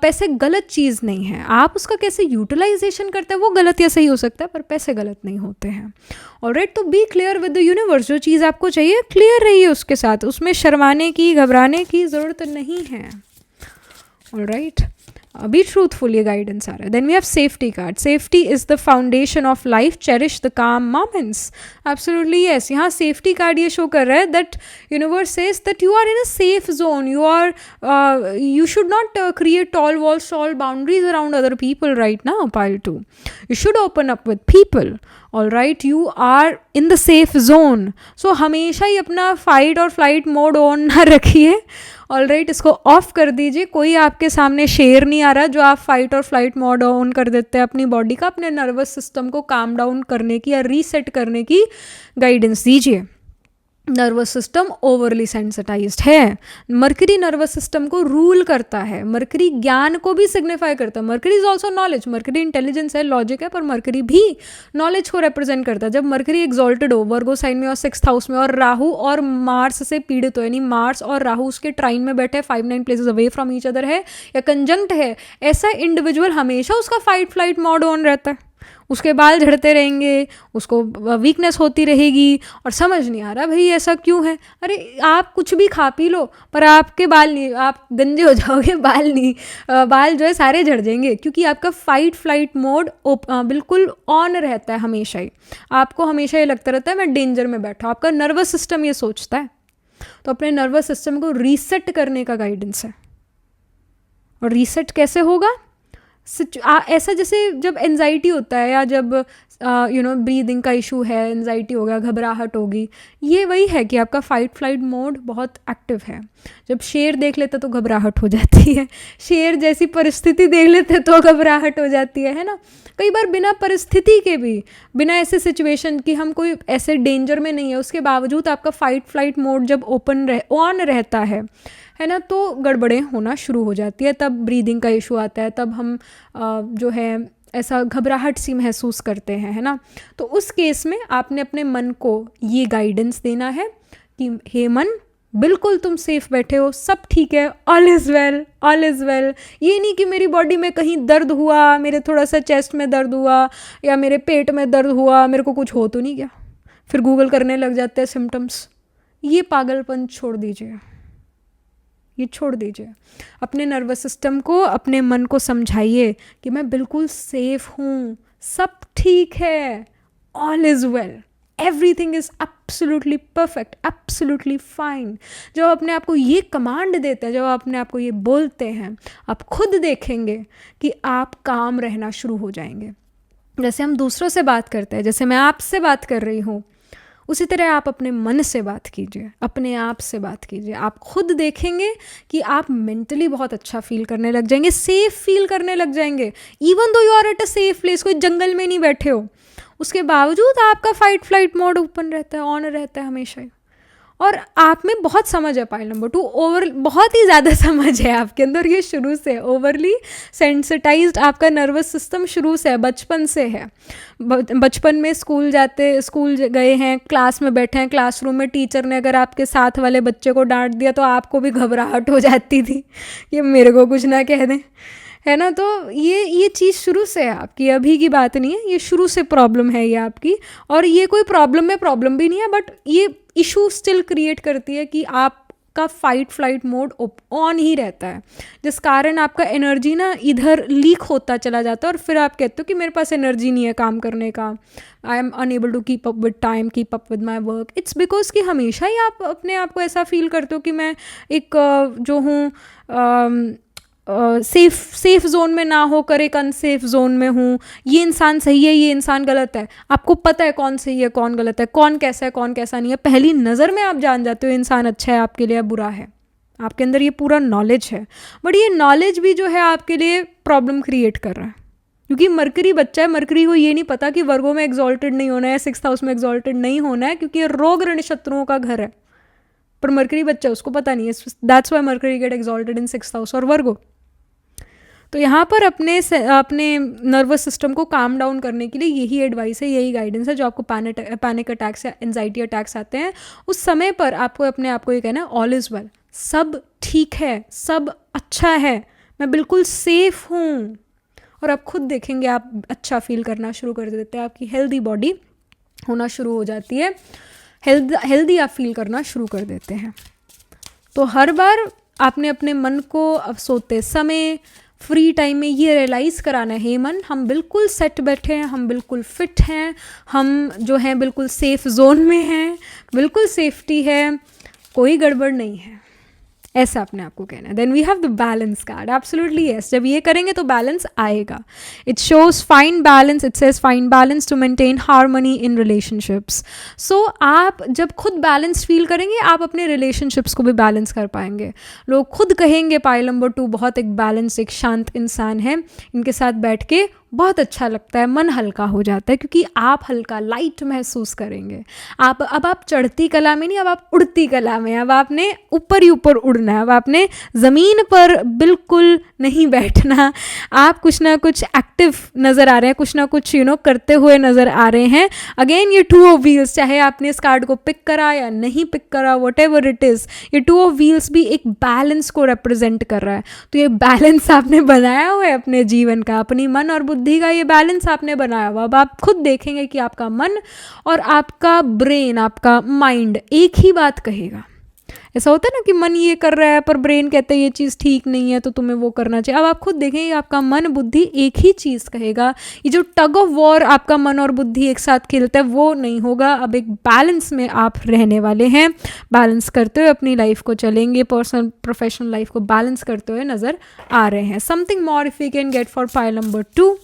Speaker 1: पैसे गलत चीज़ नहीं है. आप उसका कैसे यूटिलाइजेशन करते हैं वो गलत या सही हो सकता है, पर पैसे गलत नहीं होते हैं. ऑलराइट, तो be clear with the universe. जो चीज़ आपको चाहिए क्लियर रहिए उसके साथ, उसमें शर्माने की घबराने की ज़रूरत नहीं है. ऑलराइट, बी ट्रूथफुल, ये गाइडेंस आ रहा है. Then we have safety card. Safety is the foundation of life, cherish the calm moments. Absolutely yes. यहाँ सेफ्टी कार्ड ये शो कर रहा है that universe says that you are in a safe zone. You should not create tall walls, tall boundaries around other people right now. Pile 2, you should open up with people. All right, you are in the safe zone. So हमेशा ही अपना fight और flight mode on ना रखिए. All right, इसको of कर दीजिए. कोई आपके सामने शेर नहीं आ रहा जो आप फाइट और फ्लाइट मोड ऑन कर देते हैं. अपनी बॉडी का, अपने नर्वस सिस्टम को काम डाउन करने की या रीसेट करने की गाइडेंस दीजिए. नर्वस सिस्टम ओवरली सेंसिटाइज्ड है. मरकरी नर्वस सिस्टम को रूल करता है. मरकरी ज्ञान को भी सिग्निफाई करता है. Mercury is also knowledge. Mercury intelligence है, लॉजिक है, पर मरकरी भी नॉलेज को रिप्रेजेंट करता है. जब मरकरी एक्सॉल्टेड हो, वर्गो साइन में और 6th हाउस में, और राहु और मार्स से पीड़ित हो, यानी मार्स और राहु उसके ट्राइन में बैठे 5-9 places away from each other है या कंजंक्ट है, ऐसा इंडिविजुअल हमेशा उसका फाइट फ्लाइट मोड ऑन रहता है. उसके बाल झड़ते रहेंगे, उसको वीकनेस होती रहेगी और समझ नहीं आ रहा भाई ऐसा क्यों है. अरे आप कुछ भी खा पी लो पर आपके बाल नहीं, आप गंजे हो जाओगे, बाल नहीं, बाल जो है सारे झड़ जाएंगे, क्योंकि आपका फाइट फ्लाइट मोड बिल्कुल ऑन रहता है हमेशा ही. आपको हमेशा ये लगता रहता है मैं डेंजर में बैठा. आपका नर्वस सिस्टम ये सोचता है. तो अपने नर्वस सिस्टम को रीसेट करने का गाइडेंस है. और रीसेट कैसे होगा? ऐसा जैसे जब एनजाइटी होता है या जब ब्रीदिंग का इशू है, एनजाइटी हो गया, घबराहट होगी, ये वही है कि आपका फाइट फ्लाइट मोड बहुत एक्टिव है. जब शेर देख लेते तो घबराहट हो जाती है. शेर जैसी परिस्थिति देख लेते तो घबराहट हो जाती है ना. कई बार बिना परिस्थिति के भी, बिना ऐसे सिचुएशन कि हम कोई ऐसे डेंजर में नहीं है, उसके बावजूद आपका फाइट फ्लाइट मोड जब ऑन रहता है ना, तो गड़बड़ें होना शुरू हो जाती है. तब ब्रीदिंग का इशू आता है, तब हम जो है ऐसा घबराहट सी महसूस करते हैं, है ना. तो उस केस में आपने अपने मन को ये गाइडेंस देना है कि हे मन, बिल्कुल तुम सेफ बैठे हो, सब ठीक है, all is well, all is well. ये नहीं कि मेरी बॉडी में कहीं दर्द हुआ, मेरे थोड़ा सा चेस्ट में दर्द हुआ या मेरे पेट में दर्द हुआ, मेरे को कुछ हो तो नहीं गया, फिर गूगल करने लग जाते हैं सिम्टम्स. ये पागलपन छोड़ दीजिए. ये छोड़ दीजिए। अपने नर्वस सिस्टम को, अपने मन को समझाइए कि मैं बिल्कुल सेफ हूँ, सब ठीक है, all is well, everything is absolutely perfect, absolutely fine. जब अपने आप को ये कमांड देते हैं, जब अपने आप को ये बोलते हैं, आप खुद देखेंगे कि आप काम रहना शुरू हो जाएंगे। जैसे हम दूसरों से बात करते हैं, जैसे मैं आपसे बात कर रही हूँ, उसी तरह आप अपने मन से बात कीजिए, अपने आप से बात कीजिए। आप खुद देखेंगे कि आप मेंटली बहुत अच्छा फील करने लग जाएंगे, सेफ फील करने लग जाएंगे। Even though you are at a safe place, कोई जंगल में नहीं बैठे हो, उसके बावजूद आपका फाइट फ्लाइट मोड ओपन रहता है, ऑन रहता है हमेशा ही। और आप में बहुत समझ है पाइल नंबर 2, बहुत ही ज़्यादा समझ है आपके अंदर, ये शुरू से ओवरली सेंसिटाइज्ड आपका नर्वस सिस्टम शुरू से है, बचपन से है। बचपन में स्कूल गए हैं, क्लास में बैठे हैं, क्लासरूम में टीचर ने अगर आपके साथ वाले बच्चे को डांट दिया तो आपको भी घबराहट हो जाती थी कि मेरे को कुछ ना कह दें, है ना। तो ये चीज़ शुरू से है आपकी, अभी की बात नहीं है, ये शुरू से प्रॉब्लम है ये आपकी। और ये कोई प्रॉब्लम भी नहीं है, बट ये इशू स्टिल क्रिएट करती है कि आपका फाइट फ्लाइट मोड ऑन ही रहता है, जिस कारण आपका एनर्जी ना इधर लीक होता चला जाता है। और फिर आप कहते हो कि मेरे पास एनर्जी नहीं है काम करने का, I am unable to keep up with time, keep up with my work. It's because कि हमेशा ही आप अपने आप को ऐसा फील करते हो कि मैं एक जो हूँ सेफ जोन में ना होकर एक अनसेफ जोन में हूँ, ये इंसान सही है, ये इंसान गलत है। आपको पता है कौन सही है, कौन गलत है, कौन कैसा है, कौन कैसा नहीं है। पहली नज़र में आप जान जाते हो इंसान अच्छा है आपके लिए या बुरा है। आपके अंदर ये पूरा नॉलेज है, बट ये नॉलेज भी जो है आपके लिए प्रॉब्लम क्रिएट कर रहा है, क्योंकि मरकरी बच्चा है। मरकरी को ये नहीं पता कि वर्गों में एग्जॉल्टेड नहीं होना है, 6th हाउस में एग्जॉल्टेड नहीं होना है, क्योंकि ये रोग ऋण शत्रुओं का घर है। पर मरकरी बच्चा, उसको पता नहीं है, that's why Mercury get exalted in 6th house और वर्गो। तो यहाँ पर अपने नर्वस सिस्टम को काम डाउन करने के लिए यही एडवाइस है, यही गाइडेंस है। जो आपको पैनिक अटैक्स या एंजाइटी अटैक्स आते हैं, उस समय पर आपको अपने आप को ये कहना है ऑल इज़ वेल, सब ठीक है, सब अच्छा है, मैं बिल्कुल सेफ हूँ। और आप खुद देखेंगे आप अच्छा फील करना शुरू कर देते हैं, आपकी हेल्दी बॉडी होना शुरू हो जाती है, हेल्दी आप फील करना शुरू कर देते हैं। तो हर बार आपने अपने मन को अब सोते समय, फ्री टाइम में ये रियलाइज़ कराना है, हे मन, हम बिल्कुल सेट बैठे हैं, हम बिल्कुल फिट हैं, हम जो हैं बिल्कुल सेफ जोन में हैं, बिल्कुल सेफ्टी है, कोई गड़बड़ नहीं है, ऐसा अपने आप को कहना है। Then we have the balance card, absolutely yes. जब ये करेंगे तो बैलेंस आएगा। It shows fine balance, it says fine balance to maintain harmony in relationships. So आप जब खुद बैलेंस फील करेंगे, आप अपने रिलेशनशिप्स को भी बैलेंस कर पाएंगे। लोग खुद कहेंगे पाइल नंबर 2 बहुत एक बैलेंस, एक शांत इंसान है, इनके साथ बैठ के बहुत अच्छा लगता है, मन हल्का हो जाता है, क्योंकि आप हल्का लाइट महसूस करेंगे। अब आप चढ़ती कला में नहीं, अब आप उड़ती कला में। अब आपने ऊपर ही ऊपर उड़ना है, अब आपने ज़मीन पर बिल्कुल नहीं बैठना। आप कुछ ना कुछ एक्टिव नज़र आ रहे हैं, कुछ ना कुछ करते हुए नज़र आ रहे हैं। अगेन ये 2 ऑफ व्हील्स, चाहे आपने इस कार्ड को पिक करा या नहीं पिक करा, वट एवर इट इज़, ये 2 ऑफ व्हील्स भी एक बैलेंस को रिप्रेजेंट कर रहा है। तो ये बैलेंस आपने बनाया हुआ है अपने जीवन का, अपनी मन और बुद्धि का ये बैलेंस आपने बनाया हुआ। अब आप खुद देखेंगे कि आपका मन और आपका ब्रेन, आपका माइंड एक ही बात कहेगा। ऐसा होता है ना कि मन ये कर रहा है पर ब्रेन कहते हैं ये चीज़ ठीक नहीं है तो तुम्हें वो करना चाहिए। अब आप खुद देखेंगे आपका मन बुद्धि एक ही चीज़ कहेगा। ये जो टग ऑफ वॉर आपका मन और बुद्धि एक साथ खेलता है वो नहीं होगा। अब एक बैलेंस में आप रहने वाले हैं, बैलेंस करते हुए अपनी लाइफ को चलेंगे, पर्सनल प्रोफेशनल लाइफ को बैलेंस करते हुए नज़र आ रहे हैं। Something more if you can get for pile number 2।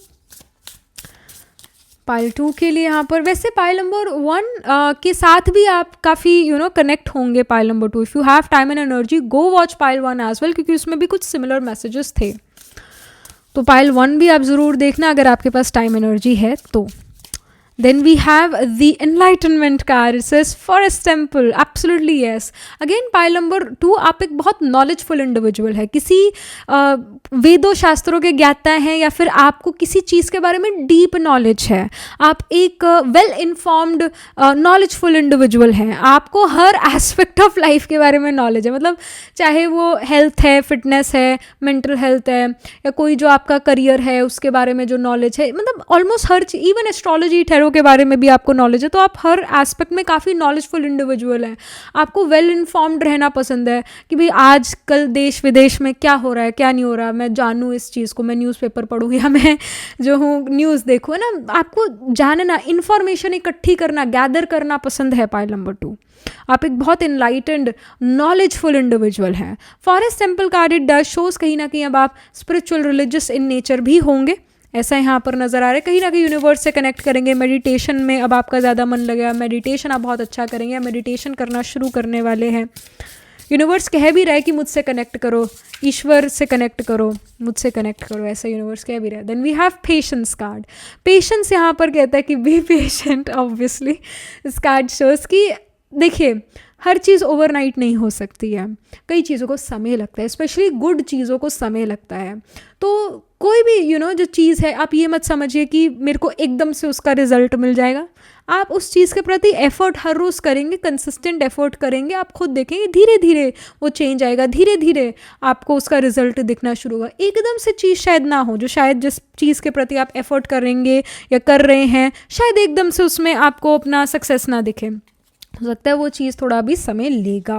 Speaker 1: Pile 2 के लिए यहाँ पर वैसे पाइल नंबर 1 के साथ भी आप काफ़ी कनेक्ट होंगे pile number 2। If you have time and energy go watch pile 1 as well, क्योंकि उसमें भी कुछ सिमिलर मैसेजेस थे। तो पाइल 1 भी आप ज़रूर देखना अगर आपके पास टाइम एनर्जी है तो। Then we have the enlightenment card. It says forest temple. Absolutely yes. Again pile number 2 आप एक बहुत knowledgeful individual है, किसी वेदों शास्त्रों के ज्ञाता हैं या फिर आपको किसी चीज़ के बारे में डीप नॉलेज है। आप एक वेल इन्फॉर्म्ड नॉलेजफुल इंडिविजुअल हैं। आपको हर एस्पेक्ट ऑफ लाइफ के बारे में नॉलेज है, मतलब चाहे वो हेल्थ है, फिटनेस है, मेंटल हेल्थ है, या कोई जो आपका करियर है उसके बारे में जो नॉलेज है, मतलब ऑलमोस्ट हर चीज़। इवन एस्ट्रोलॉजी ठहरो के बारे में भी आपको नॉलेज है, तो आप हर एस्पेक्ट में काफ़ी नॉलेजफुल इंडिविजुअल हैं। आपको वेल इन्फॉर्म्ड रहना पसंद है कि भाई आज कल देश विदेश में क्या हो रहा है, क्या नहीं हो रहा है, मैं जानूँ इस चीज़ को, मैं न्यूज़पेपर पढूँ या मैं जो हूँ न्यूज़ देखूँ, है ना। आपको जानना, इन्फॉर्मेशन इकट्ठी करना, गैदर करना पसंद है। पाइल नंबर 2, आप एक बहुत इनलाइटेंड नॉलेजफुल इंडिविजुअल हैं। For a simple card it does shows कहीं ना कहीं अब आप स्पिरिचुअल रिलीजियस इन नेचर भी होंगे, ऐसा यहाँ पर नज़र आ रहा है। कहीं ना कहीं यूनिवर्स से कनेक्ट करेंगे, मेडिटेशन में अब आपका ज़्यादा मन लगेगा, मेडिटेशन आप बहुत अच्छा करेंगे, मेडिटेशन करना शुरू करने वाले हैं। यूनिवर्स कह भी रहा है कि मुझसे कनेक्ट करो, ईश्वर से कनेक्ट करो, मुझसे कनेक्ट करो, ऐसा यूनिवर्स कह भी रहा है। Then we have patience card. Patience यहाँ पर कहता है कि बी पेशेंट। ऑब्वियसली इस कार्ड शोज कि देखिए हर चीज़ ओवरनाइट नहीं हो सकती है, कई चीज़ों को समय लगता है, स्पेशली गुड चीज़ों को समय लगता है। तो कोई भी जो चीज़ है, आप ये मत समझिए कि मेरे को एकदम से उसका रिजल्ट मिल जाएगा। आप उस चीज़ के प्रति एफर्ट हर रोज़ करेंगे, कंसिस्टेंट एफर्ट करेंगे, आप खुद देखेंगे धीरे धीरे वो चेंज आएगा, धीरे धीरे आपको उसका रिजल्ट दिखना शुरू होगा। एकदम से चीज़ शायद ना हो, जो शायद जिस चीज़ के प्रति आप एफर्ट करेंगे या कर रहे हैं, शायद एकदम से उसमें आपको अपना सक्सेस ना दिखे, हो सकता है वो चीज़ थोड़ा भी समय लेगा।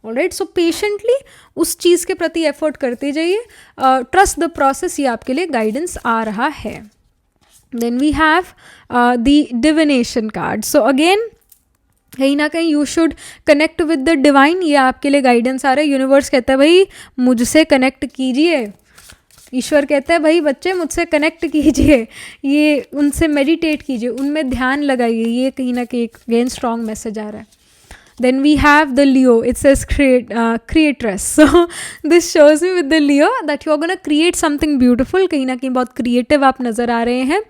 Speaker 1: ऑलराइट, सो पेशेंटली उस चीज़ के प्रति एफर्ट करते जाइए, ट्रस्ट द प्रोसेस, ये आपके लिए गाइडेंस आ रहा है। Then we have the divination card. So again कहीं ना कहीं you should connect with the divine, ये आपके लिए गाइडेंस आ रहा है। यूनिवर्स कहता है भाई मुझसे कनेक्ट कीजिए, ईश्वर कहता है भाई बच्चे मुझसे कनेक्ट कीजिए, ये उनसे मेडिटेट कीजिए, उनमें ध्यान लगाइए, ये कहीं ना कहीं अगेन स्ट्रॉन्ग मैसेज आ रहा है। Then we have the Leo. It says creatress. So this shows me with the Leo that you are going to create something beautiful. कहीं ना कहीं बहुत creative आप नज़र आ रहे हैं।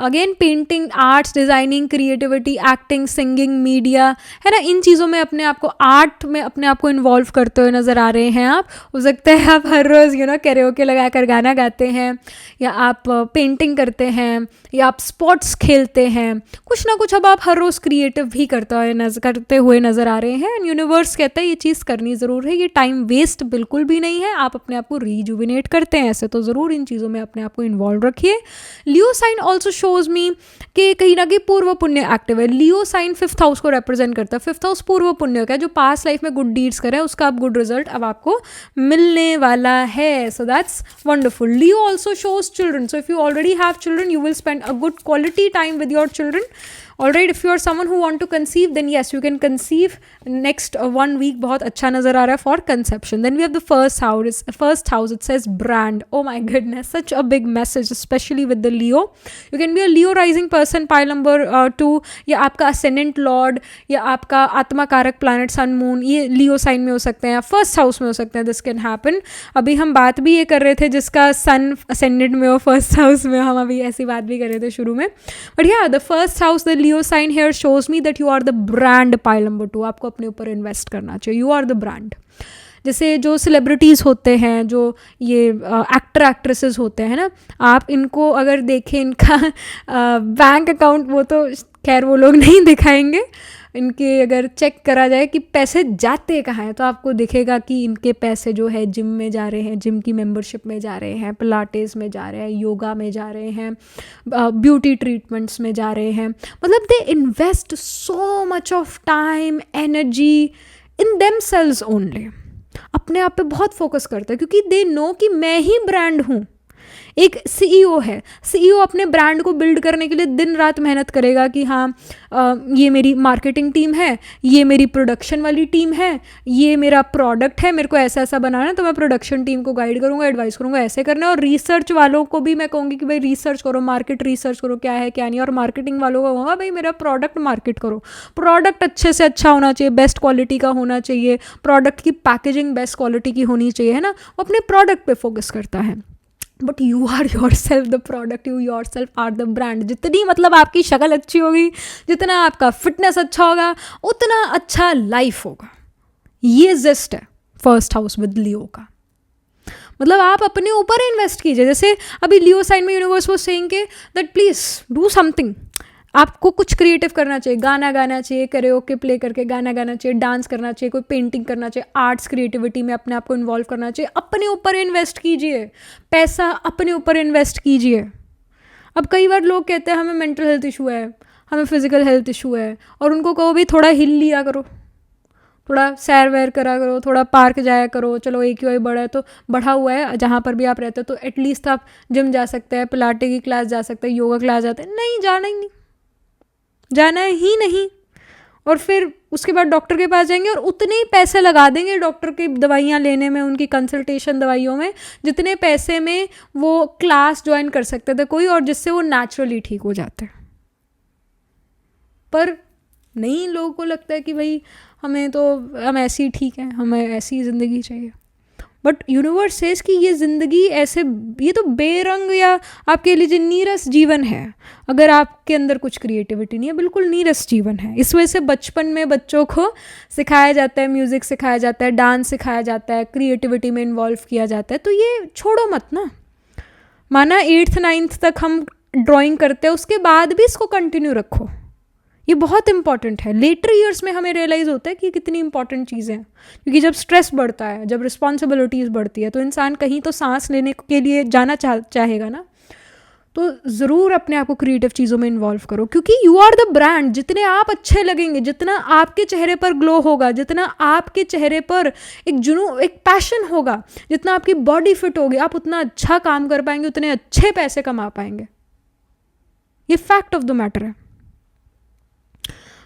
Speaker 1: Again painting, arts, designing, creativity, acting, singing, media, है ना, इन चीज़ों में अपने आप को, आर्ट में अपने आप को इन्वॉल्व करते हुए नज़र आ रहे हैं आप। हो सकता है आप हर रोज़ कैरियोके लगा कर गाना गाते हैं, या आप पेंटिंग करते हैं, या आप स्पोर्ट्स खेलते हैं, कुछ ना कुछ अब आप हर रोज़ क्रिएटिव भी करते हुए नज़र आ रहे हैं। एंड यूनिवर्स कहता है ये चीज़ करनी ज़रूर है, ये टाइम वेस्ट बिल्कुल भी नहीं है, आप अपने आप को रीजुविनेट करते हैं ऐसे, तो ज़रूर इन चीज़ों में अपने आप को इन्वॉल्व रखिए। लियो साइन ऑल्सो शोज मी कि कहीं ना कहीं पूर्व पुण्य एक्टिव है। लियो साइन 5th हाउस को रिप्रेजेंट करता है। 5th हाउस पूर्व पुण्य का, जो पास्ट लाइफ में गुड डीड्स करें उसका अब गुड रिजल्ट अब आपको मिलने वाला है। सो that's wonderful. Leo also shows children, so if you already have children you will spend a good quality time with your children. Alright, if you are someone who want to conceive, then yes, you can conceive next 1 week. बहुत अच्छा नज़र आ रहा है for conception. Then we have the first house. First house, it says brand. Oh my goodness, such a big message, especially with the Leo. You can be a Leo rising person, pile number 2, या आपका ascendant lord, या आपका आत्मा कारक planet sun moon, ये Leo sign में हो सकते हैं, first house में हो सकते हैं. This can happen. अभी हम बात भी ये कर रहे थे जिसका sun ascendant में हो, first house में, हम अभी ऐसी बात भी कर रहे थे शुरू में. But yeah, the first house, the Leo sign here shows me that you are the brand, pile number 2. आपको अपने ऊपर इन्वेस्ट करना चाहिए, you are the brand. जैसे जो सेलिब्रिटीज़ होते हैं, जो ये एक्टर एक्ट्रेसेस होते हैं ना, आप इनको अगर देखें, इनका बैंक अकाउंट, वो तो खैर वो लोग नहीं दिखाएंगे, इनके अगर चेक करा जाए कि पैसे जाते कहाँ हैं, तो आपको दिखेगा कि इनके पैसे जो है जिम में जा रहे हैं, जिम की मेंबरशिप में जा रहे हैं, पिलाटेस में जा रहे हैं, योगा में जा रहे हैं, ब्यूटी ट्रीटमेंट्स में जा रहे हैं। मतलब they invest so much of time, energy in themselves only, अपने आप पे बहुत फोकस करते हैं, क्योंकि दे नो कि मैं ही ब्रांड हूँ। एक सीईओ है, सीईओ अपने ब्रांड को बिल्ड करने के लिए दिन रात मेहनत करेगा कि हाँ ये मेरी मार्केटिंग टीम है, ये मेरी प्रोडक्शन वाली टीम है, ये मेरा प्रोडक्ट है, मेरे को ऐसा ऐसा बनाना है, तो मैं प्रोडक्शन टीम को गाइड करूँगा, एडवाइस करूँगा ऐसे करना है। और रिसर्च वालों को भी मैं कहूँगी कि भाई रिसर्च करो, मार्केट रिसर्च करो, क्या है क्या नहीं। और मार्केटिंग वालों को कहूँगा भाई मेरा प्रोडक्ट मार्केट करो, प्रोडक्ट अच्छे से अच्छा होना चाहिए, बेस्ट क्वालिटी का होना चाहिए, प्रोडक्ट की पैकेजिंग बेस्ट क्वालिटी की होनी चाहिए, है ना। वो अपने प्रोडक्ट पे फोकस करता है। But you are yourself the product, you yourself are the brand. जितनी मतलब आपकी शक्ल अच्छी होगी, जितना आपका फिटनेस अच्छा होगा, उतना अच्छा लाइफ होगा। ये जिस्ट है फर्स्ट हाउस विद लियो का। मतलब आप अपने ऊपर इन्वेस्ट कीजिए। जैसे अभी लियो साइन में यूनिवर्स वाज सेइंग के दैट प्लीज डू समथिंग, आपको कुछ क्रिएटिव करना चाहिए, गाना गाना चाहिए, कैरियोके प्ले करके गाना गाना चाहिए, डांस करना चाहिए, कोई पेंटिंग करना चाहिए, आर्ट्स क्रिएटिविटी में अपने आप को इन्वॉल्व करना चाहिए। अपने ऊपर इन्वेस्ट कीजिए, पैसा अपने ऊपर इन्वेस्ट कीजिए। अब कई बार लोग कहते हैं हमें मेंटल हेल्थ इशू है, हमें फिजिकल हेल्थ इशू है, और उनको कहो भी थोड़ा हिल लिया करो, थोड़ा सैर वैर करा करो, थोड़ा पार्क जाया करो, चलो AQI बढ़ा है तो बढ़ा हुआ है जहाँ पर भी आप रहते हो, तो एटलीस्ट आप जिम जा सकते हैं, पिलाटे की क्लास जा सकते हैं, योगा क्लास जाते हैं, नहीं जाना ही नहीं, जाना ही नहीं। और फिर उसके बाद डॉक्टर के पास जाएंगे और उतने ही पैसे लगा देंगे डॉक्टर की दवाइयाँ लेने में, उनकी कंसल्टेशन दवाइयों में, जितने पैसे में वो क्लास ज्वाइन कर सकते थे कोई, और जिससे वो नेचुरली ठीक हो जाते। पर नहीं, लोगों को लगता है कि भाई हम ऐसे ही ठीक हैं, हमें ऐसी ज़िंदगी चाहिए। बट यूनिवर्स सेज कि ये ज़िंदगी ऐसे, ये तो बेरंग या आपके लीजिए नीरस जीवन है अगर आपके अंदर कुछ क्रिएटिविटी नहीं है, बिल्कुल नीरस जीवन है। इस वजह से बचपन में बच्चों को सिखाया जाता है, म्यूज़िक सिखाया जाता है, डांस सिखाया जाता है, क्रिएटिविटी में इन्वॉल्व किया जाता है। तो ये छोड़ो मत ना, माना 8th 9th तक हम ड्राइंग करते हैं, उसके बाद भी इसको कंटिन्यू रखो, ये बहुत इंपॉर्टेंट है। लेटर ईयर्स में हमें रियलाइज़ होता है कि कितनी इंपॉर्टेंट चीज़ें हैं, क्योंकि जब स्ट्रेस बढ़ता है, जब रिस्पॉन्सिबिलिटीज़ बढ़ती है, तो इंसान कहीं तो सांस लेने के लिए जाना चाहेगा ना। तो ज़रूर अपने आप को क्रिएटिव चीज़ों में इन्वॉल्व करो, क्योंकि यू आर द ब्रांड। जितने आप अच्छे लगेंगे, जितना आपके चेहरे पर ग्लो होगा, जितना आपके चेहरे पर एक जुनून, एक पैशन होगा, जितना आपकी बॉडी फिट होगी, आप उतना अच्छा काम कर पाएंगे, उतने अच्छे पैसे कमा पाएंगे। ये फैक्ट ऑफ द मैटर है।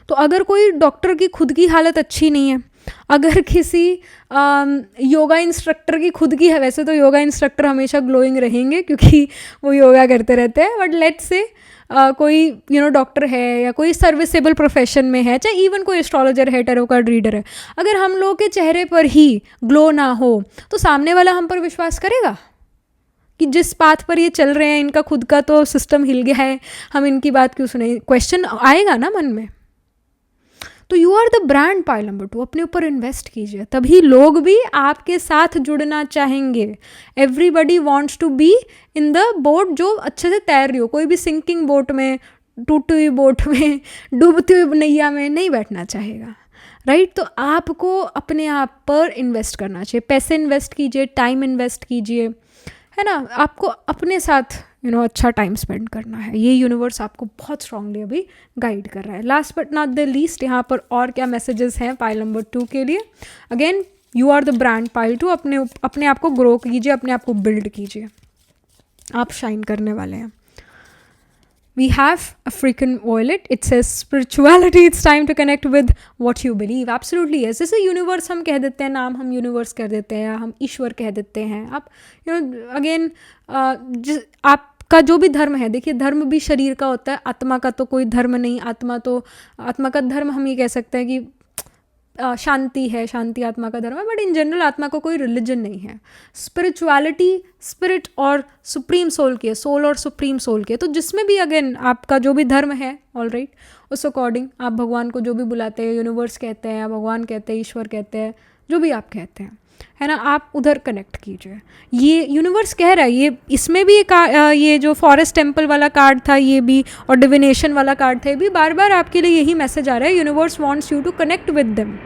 Speaker 1: तो अगर कोई डॉक्टर की खुद की हालत अच्छी नहीं है, अगर किसी योगा इंस्ट्रक्टर की खुद की है, वैसे तो योगा इंस्ट्रक्टर हमेशा ग्लोइंग रहेंगे क्योंकि वो योगा करते रहते हैं, बट लेट्स से कोई डॉक्टर है या कोई सर्विसेबल प्रोफेशन में है, चाहे इवन कोई एस्ट्रोलॉजर है, टैरो कार्ड रीडर है, अगर हम लोग के चेहरे पर ही ग्लो ना हो तो सामने वाला हम पर विश्वास करेगा कि जिस पाथ पर ये चल रहे हैं, इनका खुद का तो सिस्टम हिल गया है, हम इनकी बात क्यों सुने? क्वेश्चन आएगा ना मन में। तो you are the brand pile number 2, अपने ऊपर इन्वेस्ट कीजिए, तभी लोग भी आपके साथ जुड़ना चाहेंगे। Everybody wants to be in the boat जो अच्छे से तैर रही हो। कोई भी सिंकिंग बोट में, टूटी हुई बोट में, डूबती हुई नैया में नहीं बैठना चाहेगा, राइट? तो आपको अपने आप पर इन्वेस्ट करना चाहिए, पैसे इन्वेस्ट कीजिए, टाइम इन्वेस्ट कीजिए, है ना? आपको अपने साथ अच्छा टाइम स्पेंड करना है। ये यूनिवर्स आपको बहुत स्ट्रांगली अभी गाइड कर रहा है। Last but not the least, यहाँ पर और क्या मैसेजेस हैं पाइल नंबर 2 के लिए? Again, you are the brand pile 2, अपने आप को ग्रो कीजिए, अपने आप को बिल्ड कीजिए, आप शाइन करने वाले हैं। We have a freaking violet. It says spirituality. It's time to connect with what you believe. Absolutely yes. जैसे यूनिवर्स हम कह देते हैं, नाम हम यूनिवर्स कह देते हैं, हम ईश्वर कह देते हैं। आप अगेन आपका जो भी धर्म है, देखिए धर्म भी शरीर का होता है, आत्मा का तो कोई धर्म नहीं। आत्मा का धर्म हम ये कह सकते हैं कि शांति है, शांति आत्मा का धर्म है, बट इन जनरल आत्मा को कोई रिलीजन नहीं है। स्पिरिचुअलिटी स्पिरिट और सुप्रीम सोल की है, सोल और सुप्रीम सोल की है। तो जिसमें भी अगेन आपका जो भी धर्म है, ऑल राइट, उस अकॉर्डिंग आप भगवान को जो भी बुलाते हैं, यूनिवर्स कहते हैं, भगवान कहते हैं, ईश्वर कहते हैं, जो भी आप कहते हैं, है ना, आप उधर कनेक्ट कीजिए। ये यूनिवर्स कह रहा है, ये इसमें भी ये जो फॉरेस्ट टेम्पल वाला कार्ड था, ये भी, और डिविनेशन वाला कार्ड था, ये भी बार बार आपके लिए यही मैसेज आ रहा है, universe wants you to connect with them.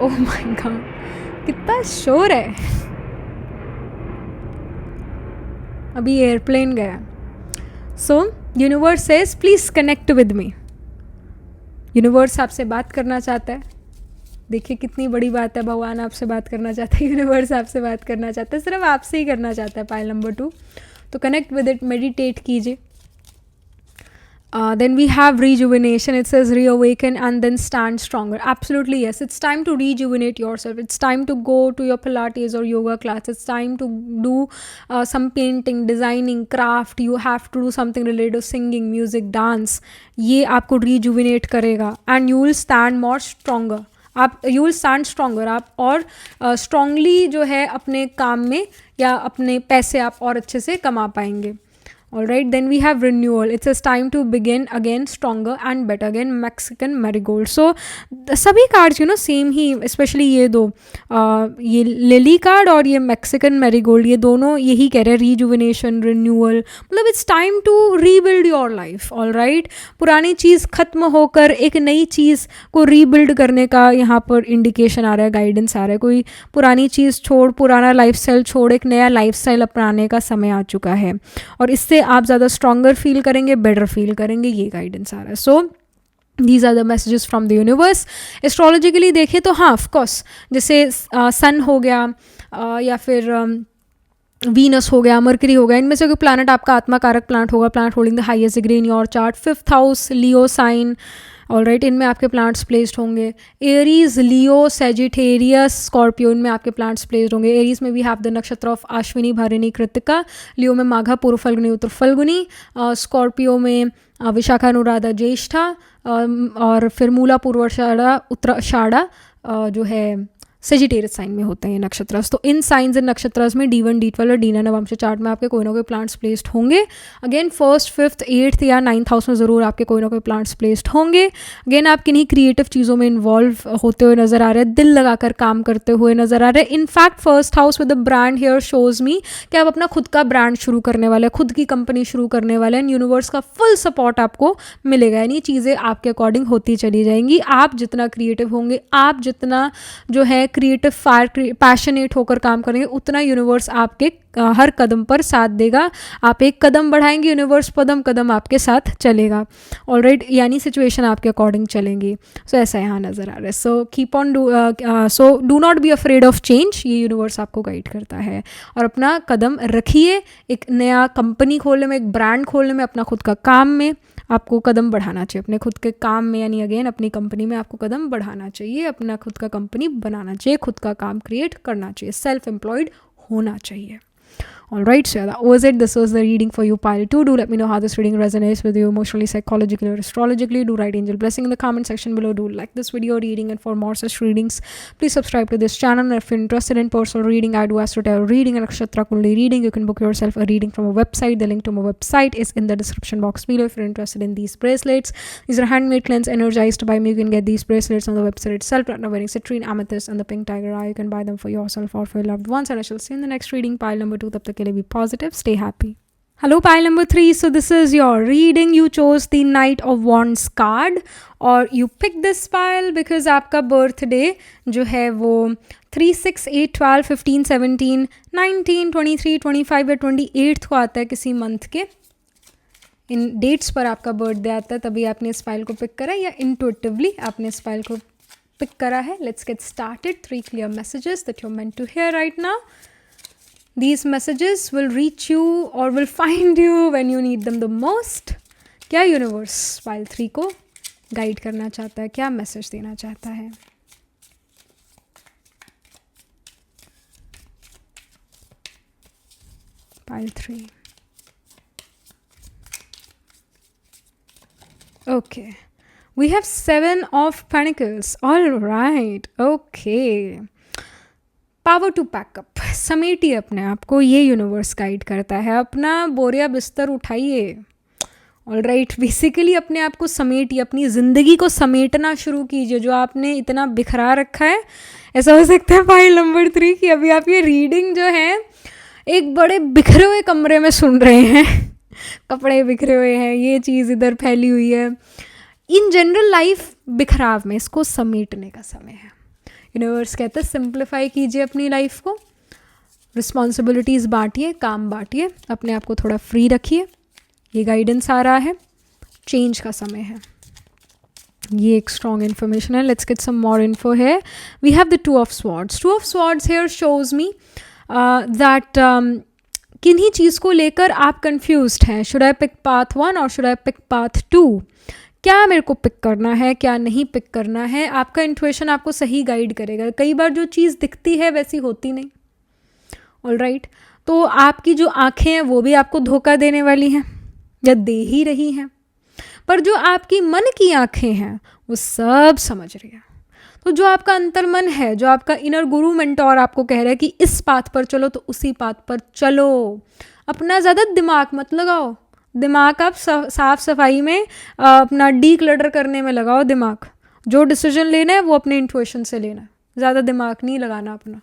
Speaker 1: Oh my God, कितना शोर है, अभी एयरप्लेन गया। So universe says please connect with me. Universe आपसे बात करना चाहता है। देखिए कितनी बड़ी बात है, भगवान आपसे बात करना चाहता है, यूनिवर्स आपसे बात करना चाहता है, सिर्फ आपसे ही करना चाहता है। पाइल नंबर 2, तो कनेक्ट विद इट, मेडिटेट कीजिए। Then we have rejuvenation. It says reawaken and then stand stronger. Absolutely yes, it's time to rejuvenate yourself. It's time to go to your Pilates or yoga class. It's time to do some painting, designing, craft. You have to do something related to singing, music, dance. ये आपको rejuvenate करेगा and you will stand more stronger. you will stand stronger. आप और strongly जो है अपने काम में या अपने पैसे आप और अच्छे से कमा पाएंगे। All right, then we have renewal. It says time to begin again stronger and better again. Mexican marigold. So सभी कार्ड्स सेम ही, स्पेशली ये दो, ये लिली कार्ड और ये मैक्सिकन मैरीगोल्ड, ये दोनों यही कह रहे हैं, रीजुविनेशन, रिन्यूअल, मतलब it's time to rebuild your life. All right, पुरानी चीज़ खत्म होकर एक नई चीज़ को रीबिल्ड करने का यहाँ पर इंडिकेशन आ रहा है, गाइडेंस आ रहा है। कोई पुरानी चीज़ छोड़, पुराना लाइफस्टाइल छोड़, एक नया लाइफस्टाइल अपनाने का समय आ चुका है, और इससे आप ज़्यादा स्ट्रॉन्गर फील करेंगे, बेटर फील करेंगे, ये गाइडेंस आ रहा है. So these are the messages from the universe. Astrologically देखें तो हाँ, ऑफकोर्स, जैसे सन हो गया या फिर वीनस हो गया, मरकरी हो गया, इनमें से कोई प्लानट आपका आत्मा कारक प्लानट होगा, planet holding the highest degree in your chart. 5th house Leo sign, alright, इनमें आपके प्लांट्स प्लेस्ड होंगे. एरीज, लियो, सेजिटेरियस, स्कॉर्पियो, इनमें आपके प्लांट्स प्लेस्ड होंगे. एरीज में भी have the nakshatra of Ashwini, Bharani, Krittika. लियो में माघा, पूर्व फल्गुनी, उत्तर फल्गुनी. स्कॉर्पियो में विशाखा, अनुराधा, ज्येष्ठा, और फिर मूला, पूर्वाषाढ़ा, उत्तराषाढ़ा जो है सेजिटेरियस साइन में होते हैं ये नक्षत्रस. तो इन साइंस एंड नक्षत्रस में D1, D12 और D9 नवंश चार्ट में आपके कोई ना कोई प्लांट्स प्लेस्ड होंगे. अगेन 1st, 5th, 8th या 9th हाउस में ज़रूर आपके कोई ना कोई प्लांट्स प्लेस्ड होंगे. अगेन आप किन्हीं क्रिएटिव चीज़ों में इन्वॉल्व होते हुए नजर आ रहे हैं, दिल लगाकर काम करते हुए नजर आ रहे हैं. In fact 1st house with the brand here shows me कि आप अपना खुद का ब्रांड शुरू करने वाले हैं, खुद की कंपनी शुरू करने वाले हैं. यूनिवर्स का फुल सपोर्ट आपको मिलेगा, यानी चीज़ें आपके अकॉर्डिंग होती चली जाएंगी. आप जितना क्रिएटिव होंगे, आप जितना जो है क्रिएटिव पैशनेट होकर काम करेंगे, उतना यूनिवर्स आपके हर कदम पर साथ देगा. आप एक कदम बढ़ाएंगे, यूनिवर्स कदम कदम आपके साथ चलेगा. ऑलराइट, यानी सिचुएशन आपके अकॉर्डिंग चलेंगी. सो ऐसा यहाँ नज़र आ रहा है. So keep on so do not be afraid of change. ये यूनिवर्स आपको गाइड करता है. और अपना कदम रखिए, एक नया कंपनी खोलने में, एक ब्रांड खोलने में, अपना खुद का काम में आपको कदम बढ़ाना चाहिए. अपने खुद के काम में, यानी अगेन अपनी कंपनी में आपको कदम बढ़ाना चाहिए, अपना खुद का कंपनी बनाना चाहिए, खुद का काम क्रिएट करना चाहिए, सेल्फ एम्प्लॉयड होना चाहिए. Alright, so that was it. This was the reading for you, pile 2. Do let me know how this reading resonates with you emotionally, psychologically, or astrologically. Do write angel blessing in the comment section below. Do like this video reading, and for more such readings, please subscribe to this channel. And if you're interested in personal reading, I do Astro Tarot reading and Nakshatra Kundali reading. You can book yourself a reading from a website. The link to my website is in the description box below. If you're interested in these bracelets, these are handmade, cleansed, energized by me. You can get these bracelets on the website itself. Platinum wearing citrine, amethyst, and the pink tiger eye. You can buy them for yourself or for your loved ones. And I shall see you in the next reading, pile number 2. Tab tak ke liye be positive. Stay happy. Hello, pile number 3. So this is your reading. You chose the Knight of Wands card, और you picked this pile because आपका birthday जो है वो 3, 6, 8, 12, 15, 17, 19, 23, 25 या 28 को आता है किसी मंथ के. इन डेट्स पर आपका बर्थडे आता है, तभी आपने इस फाइल को पिक करा, या इंटुइटिवली आपने इस फाइल को पिक करा है. Let's get started. 3 clear messages that you're meant to hear right now. These messages will reach you or will find you when you need them the most. क्या universe file 3 को guide करना चाहता है, क्या message देना चाहता है? File 3. Okay. We have 7 of Pentacles. All right. Okay. Power to pack up. समेटिए अपने आप को, ये यूनिवर्स गाइड करता है. अपना बोरिया बिस्तर उठाइए. ऑलराइट, बेसिकली अपने आप को समेटिए, अपनी ज़िंदगी को समेटना शुरू कीजिए जो आपने इतना बिखरा रखा है. ऐसा हो सकता है फाइल नंबर 3 की अभी आप ये रीडिंग जो है एक बड़े बिखरे हुए कमरे में सुन रहे हैं. कपड़े बिखरे हुए हैं, ये चीज़ इधर फैली हुई है. इन जनरल लाइफ बिखराव में इसको समेटने का समय है. यूनिवर्स कहता है सिंप्लीफाई कीजिए अपनी लाइफ को, रिस्पॉन्सिबिलिटीज़ बांटिए, काम बांटिए, अपने आप को थोड़ा फ्री रखिए. ये गाइडेंस आ रहा है. चेंज का समय है. ये एक स्ट्रॉन्ग इन्फॉर्मेशन है. Let's get some more info है. We have the 2 of Swords. 2 of Swords here shows me that किन्हीं चीज़ को लेकर आप कंफ्यूज्ड हैं. शुड आई पिक पाथ 1 और शुड आई पिक पाथ 2? क्या मेरे को पिक करना है, क्या नहीं पिक करना है? आपका इंट्यूशन आपको सही गाइड करेगा. कई बार जो चीज़ दिखती है वैसी होती नहीं. ऑलराइट, तो आपकी जो आँखें हैं वो भी आपको धोखा देने वाली हैं या दे ही रही हैं, पर जो आपकी मन की आँखें हैं वो सब समझ रही हैं. तो जो आपका अंतर्मन है, जो आपका इनर गुरु मेंटोर आपको कह रहा है कि इस पाथ पर चलो, तो उसी पाथ पर चलो. अपना ज़्यादा दिमाग मत लगाओ. दिमाग आप साफ सफाई में अपना डी क्लटर करने में लगाओ दिमाग. जो डिसीजन लेना है वो अपने इंट्यूशन से लेना है, ज़्यादा दिमाग नहीं लगाना अपना.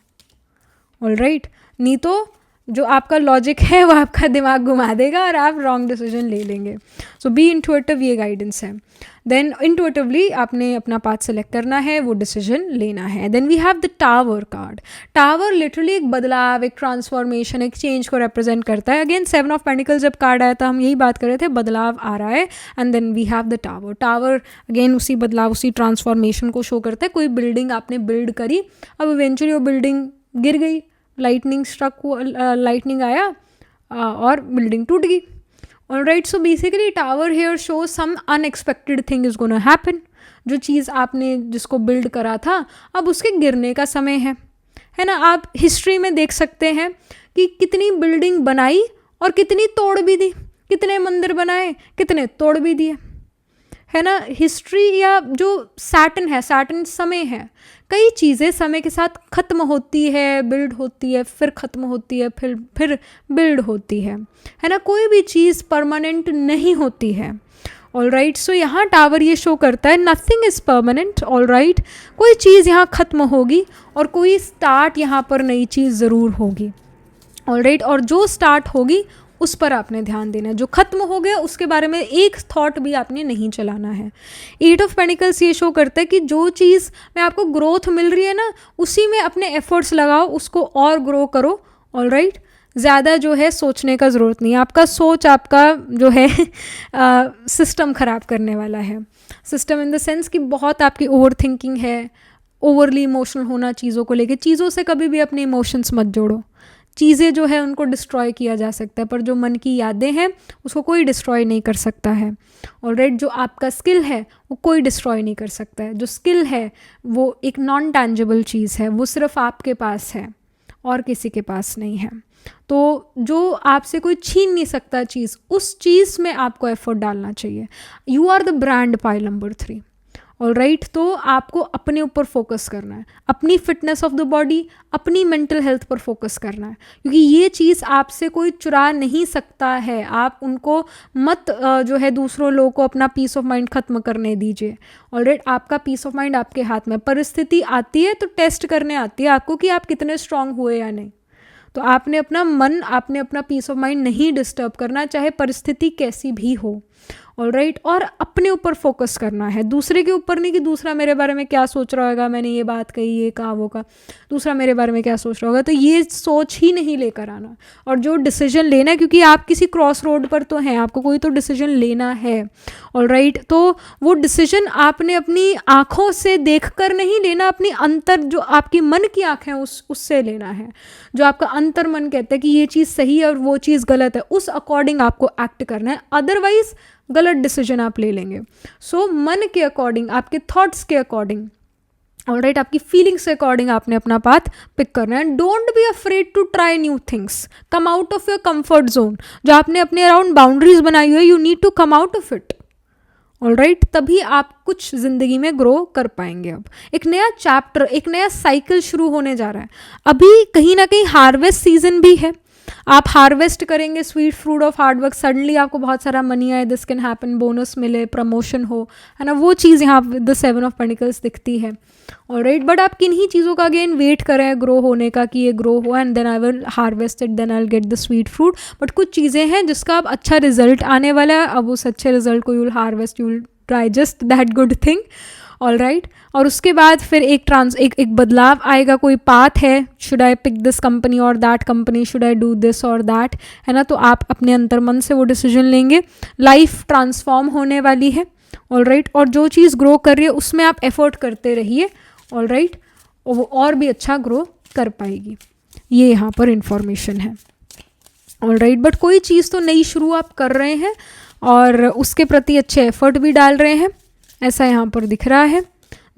Speaker 1: ऑलराइट, नहीं तो जो आपका लॉजिक है वो आपका दिमाग घुमा देगा और आप रॉन्ग डिसीजन ले लेंगे. सो बी इंट्यूटिव, ये गाइडेंस है. देन इंट्यूटिवली आपने अपना पाथ सेलेक्ट करना है, वो डिसीजन लेना है. Then we have the tower card. Tower literally एक बदलाव, एक ट्रांसफॉर्मेशन, एक चेंज को रिप्रेजेंट करता है. अगेन 7 ऑफ पेंटिकल्स जब कार्ड आया था हम यही बात कर रहे थे, बदलाव आ रहा है. And then we have the tower. Tower again उसी बदलाव, उसी ट्रांसफॉर्मेशन को शो करता है. कोई बिल्डिंग आपने बिल्ड करी, अब इवेंचुअली वो बिल्डिंग गिर गई, लाइटनिंग स्ट्रक, लाइटनिंग आया और बिल्डिंग टूट गई. Alright, so basically tower here show some unexpected thing is gonna happen. जो चीज़ आपने जिसको बिल्ड करा था अब उसके गिरने का समय है ना. आप हिस्ट्री में देख सकते हैं कि कितनी बिल्डिंग बनाई और कितनी तोड़ भी दी, कितने मंदिर बनाए, कितने तोड़ भी दिए, है ना. हिस्ट्री या जो सैटर्न है, सैटर्न समय है, कई चीज़ें समय के साथ ख़त्म होती है, बिल्ड होती है, फिर ख़त्म होती है, फिर बिल्ड होती है ना. कोई भी चीज़ परमानेंट नहीं होती है. ऑलराइट, सो यहाँ टावर ये शो करता है नथिंग इज़ परमानेंट. ऑलराइट, कोई चीज़ यहाँ ख़त्म होगी और कोई स्टार्ट यहाँ पर नई चीज़ ज़रूर होगी. ऑलराइट, और जो स्टार्ट होगी उस पर आपने ध्यान देना है. जो ख़त्म हो गया उसके बारे में एक थॉट भी आपने नहीं चलाना है. 8 ऑफ पेंटिकल्स ये शो करता है कि जो चीज़ में आपको ग्रोथ मिल रही है ना, उसी में अपने एफर्ट्स लगाओ, उसको और ग्रो करो. ऑलराइट, ज़्यादा जो है सोचने का ज़रूरत नहीं है. आपका सोच आपका जो है सिस्टम ख़राब करने वाला है. सिस्टम इन द सेंस कि बहुत आपकी ओवर थिंकिंग है, ओवरली इमोशनल होना चीज़ों को लेके. चीज़ों से कभी भी अपने इमोशंस मत जोड़ो. चीज़ें जो है उनको डिस्ट्रॉय किया जा सकता है, पर जो मन की यादें हैं उसको कोई डिस्ट्रॉय नहीं कर सकता है. ऑलराइट, जो आपका स्किल है वो कोई डिस्ट्रॉय नहीं कर सकता है. जो स्किल है वो एक नॉन टैंजिबल चीज़ है, वो सिर्फ आपके पास है और किसी के पास नहीं है. तो जो आपसे कोई छीन नहीं सकता चीज़, उस चीज़ में आपको एफर्ट डालना चाहिए. You are the brand pile number 3. Alright, तो आपको अपने ऊपर फोकस करना है, अपनी फिटनेस ऑफ द बॉडी, अपनी मेंटल हेल्थ पर फोकस करना है, क्योंकि ये चीज़ आपसे कोई चुरा नहीं सकता है. आप उनको मत जो है दूसरों लोगों को अपना पीस ऑफ माइंड ख़त्म करने दीजिए. ऑलराइट, आपका पीस ऑफ माइंड आपके हाथ में. परिस्थिति आती है तो टेस्ट करने आती है आपको कि आप कितने स्ट्रांग हुए या नहीं. तो आपने अपना मन, आपने अपना पीस ऑफ माइंड नहीं डिस्टर्ब करना, चाहे परिस्थिति कैसी भी हो. ऑलराइट, और अपने ऊपर फोकस करना है, दूसरे के ऊपर नहीं कि दूसरा मेरे बारे में क्या सोच रहा होगा, मैंने ये बात कही, ये कहा, वो कहा, दूसरा मेरे बारे में क्या सोच रहा होगा. तो ये सोच ही नहीं लेकर आना. और जो डिसीजन लेना है, क्योंकि आप किसी क्रॉस रोड पर तो हैं, आपको कोई तो डिसीजन लेना है. ऑलराइट, तो वो डिसीजन आपने अपनी आँखों से देख कर नहीं लेना, अपनी अंतर, जो आपकी मन की आँखें उससे लेना है. जो आपका अंतर मन कहता है कि ये चीज़ सही है और वो चीज़ गलत है, उस अकॉर्डिंग आपको एक्ट करना है. अदरवाइज गलत डिसीजन आप ले लेंगे. सो मन के अकॉर्डिंग, आपके थॉट्स के अकॉर्डिंग, ऑलराइट, आपकी फीलिंग्स के अकॉर्डिंग आपने अपना पाथ पिक करना है. Don't be afraid to try new things. Come out of your comfort zone. जो आपने अपने अराउंड बाउंड्रीज बनाई हुई है, you need to come out of it. Alright, तभी आप कुछ ज़िंदगी में ग्रो कर पाएंगे. अब एक नया चैप्टर, एक नया साइकिल शुरू होने जा रहा है. अभी कहीं ना कहीं हार्वेस्ट सीजन भी है. आप हार्वेस्ट करेंगे sweet fruit of hard work. Suddenly आपको बहुत सारा मनी आए, दिस कैन हैपन, बोनस मिले, प्रमोशन हो, है ना. वो चीज़ यहाँ द 7 ऑफ पेंटिकल्स दिखती है. ऑलराइट, बट आप किन्हीं चीज़ों का अगेन वेट करें ग्रो होने का, कि ये ग्रो हो and then I will harvest it, then I will get the sweet fruit. But कुछ चीज़ें हैं जिसका अब अच्छा रिजल्ट आने वाला है. अब उस अच्छे रिजल्ट को you will harvest, you will try just that good thing. Alright, और उसके बाद फिर एक बदलाव आएगा. कोई पाथ है, should I pick this company और that company, should I do this और दैट, है ना. तो आप अपने अंतर्मन से वो डिसीजन लेंगे. लाइफ ट्रांसफॉर्म होने वाली है. ऑलराइट, और जो चीज़ ग्रो कर रही है उसमें आप एफर्ट करते रहिए. ऑलराइट, और वो और भी अच्छा ग्रो कर पाएगी. ये यहाँ पर इंफॉर्मेशन है. ऑलराइट, बट कोई चीज़ तो नई शुरू आप कर रहे हैं और उसके प्रति अच्छे एफर्ट भी डाल रहे हैं, ऐसा यहाँ पर दिख रहा है.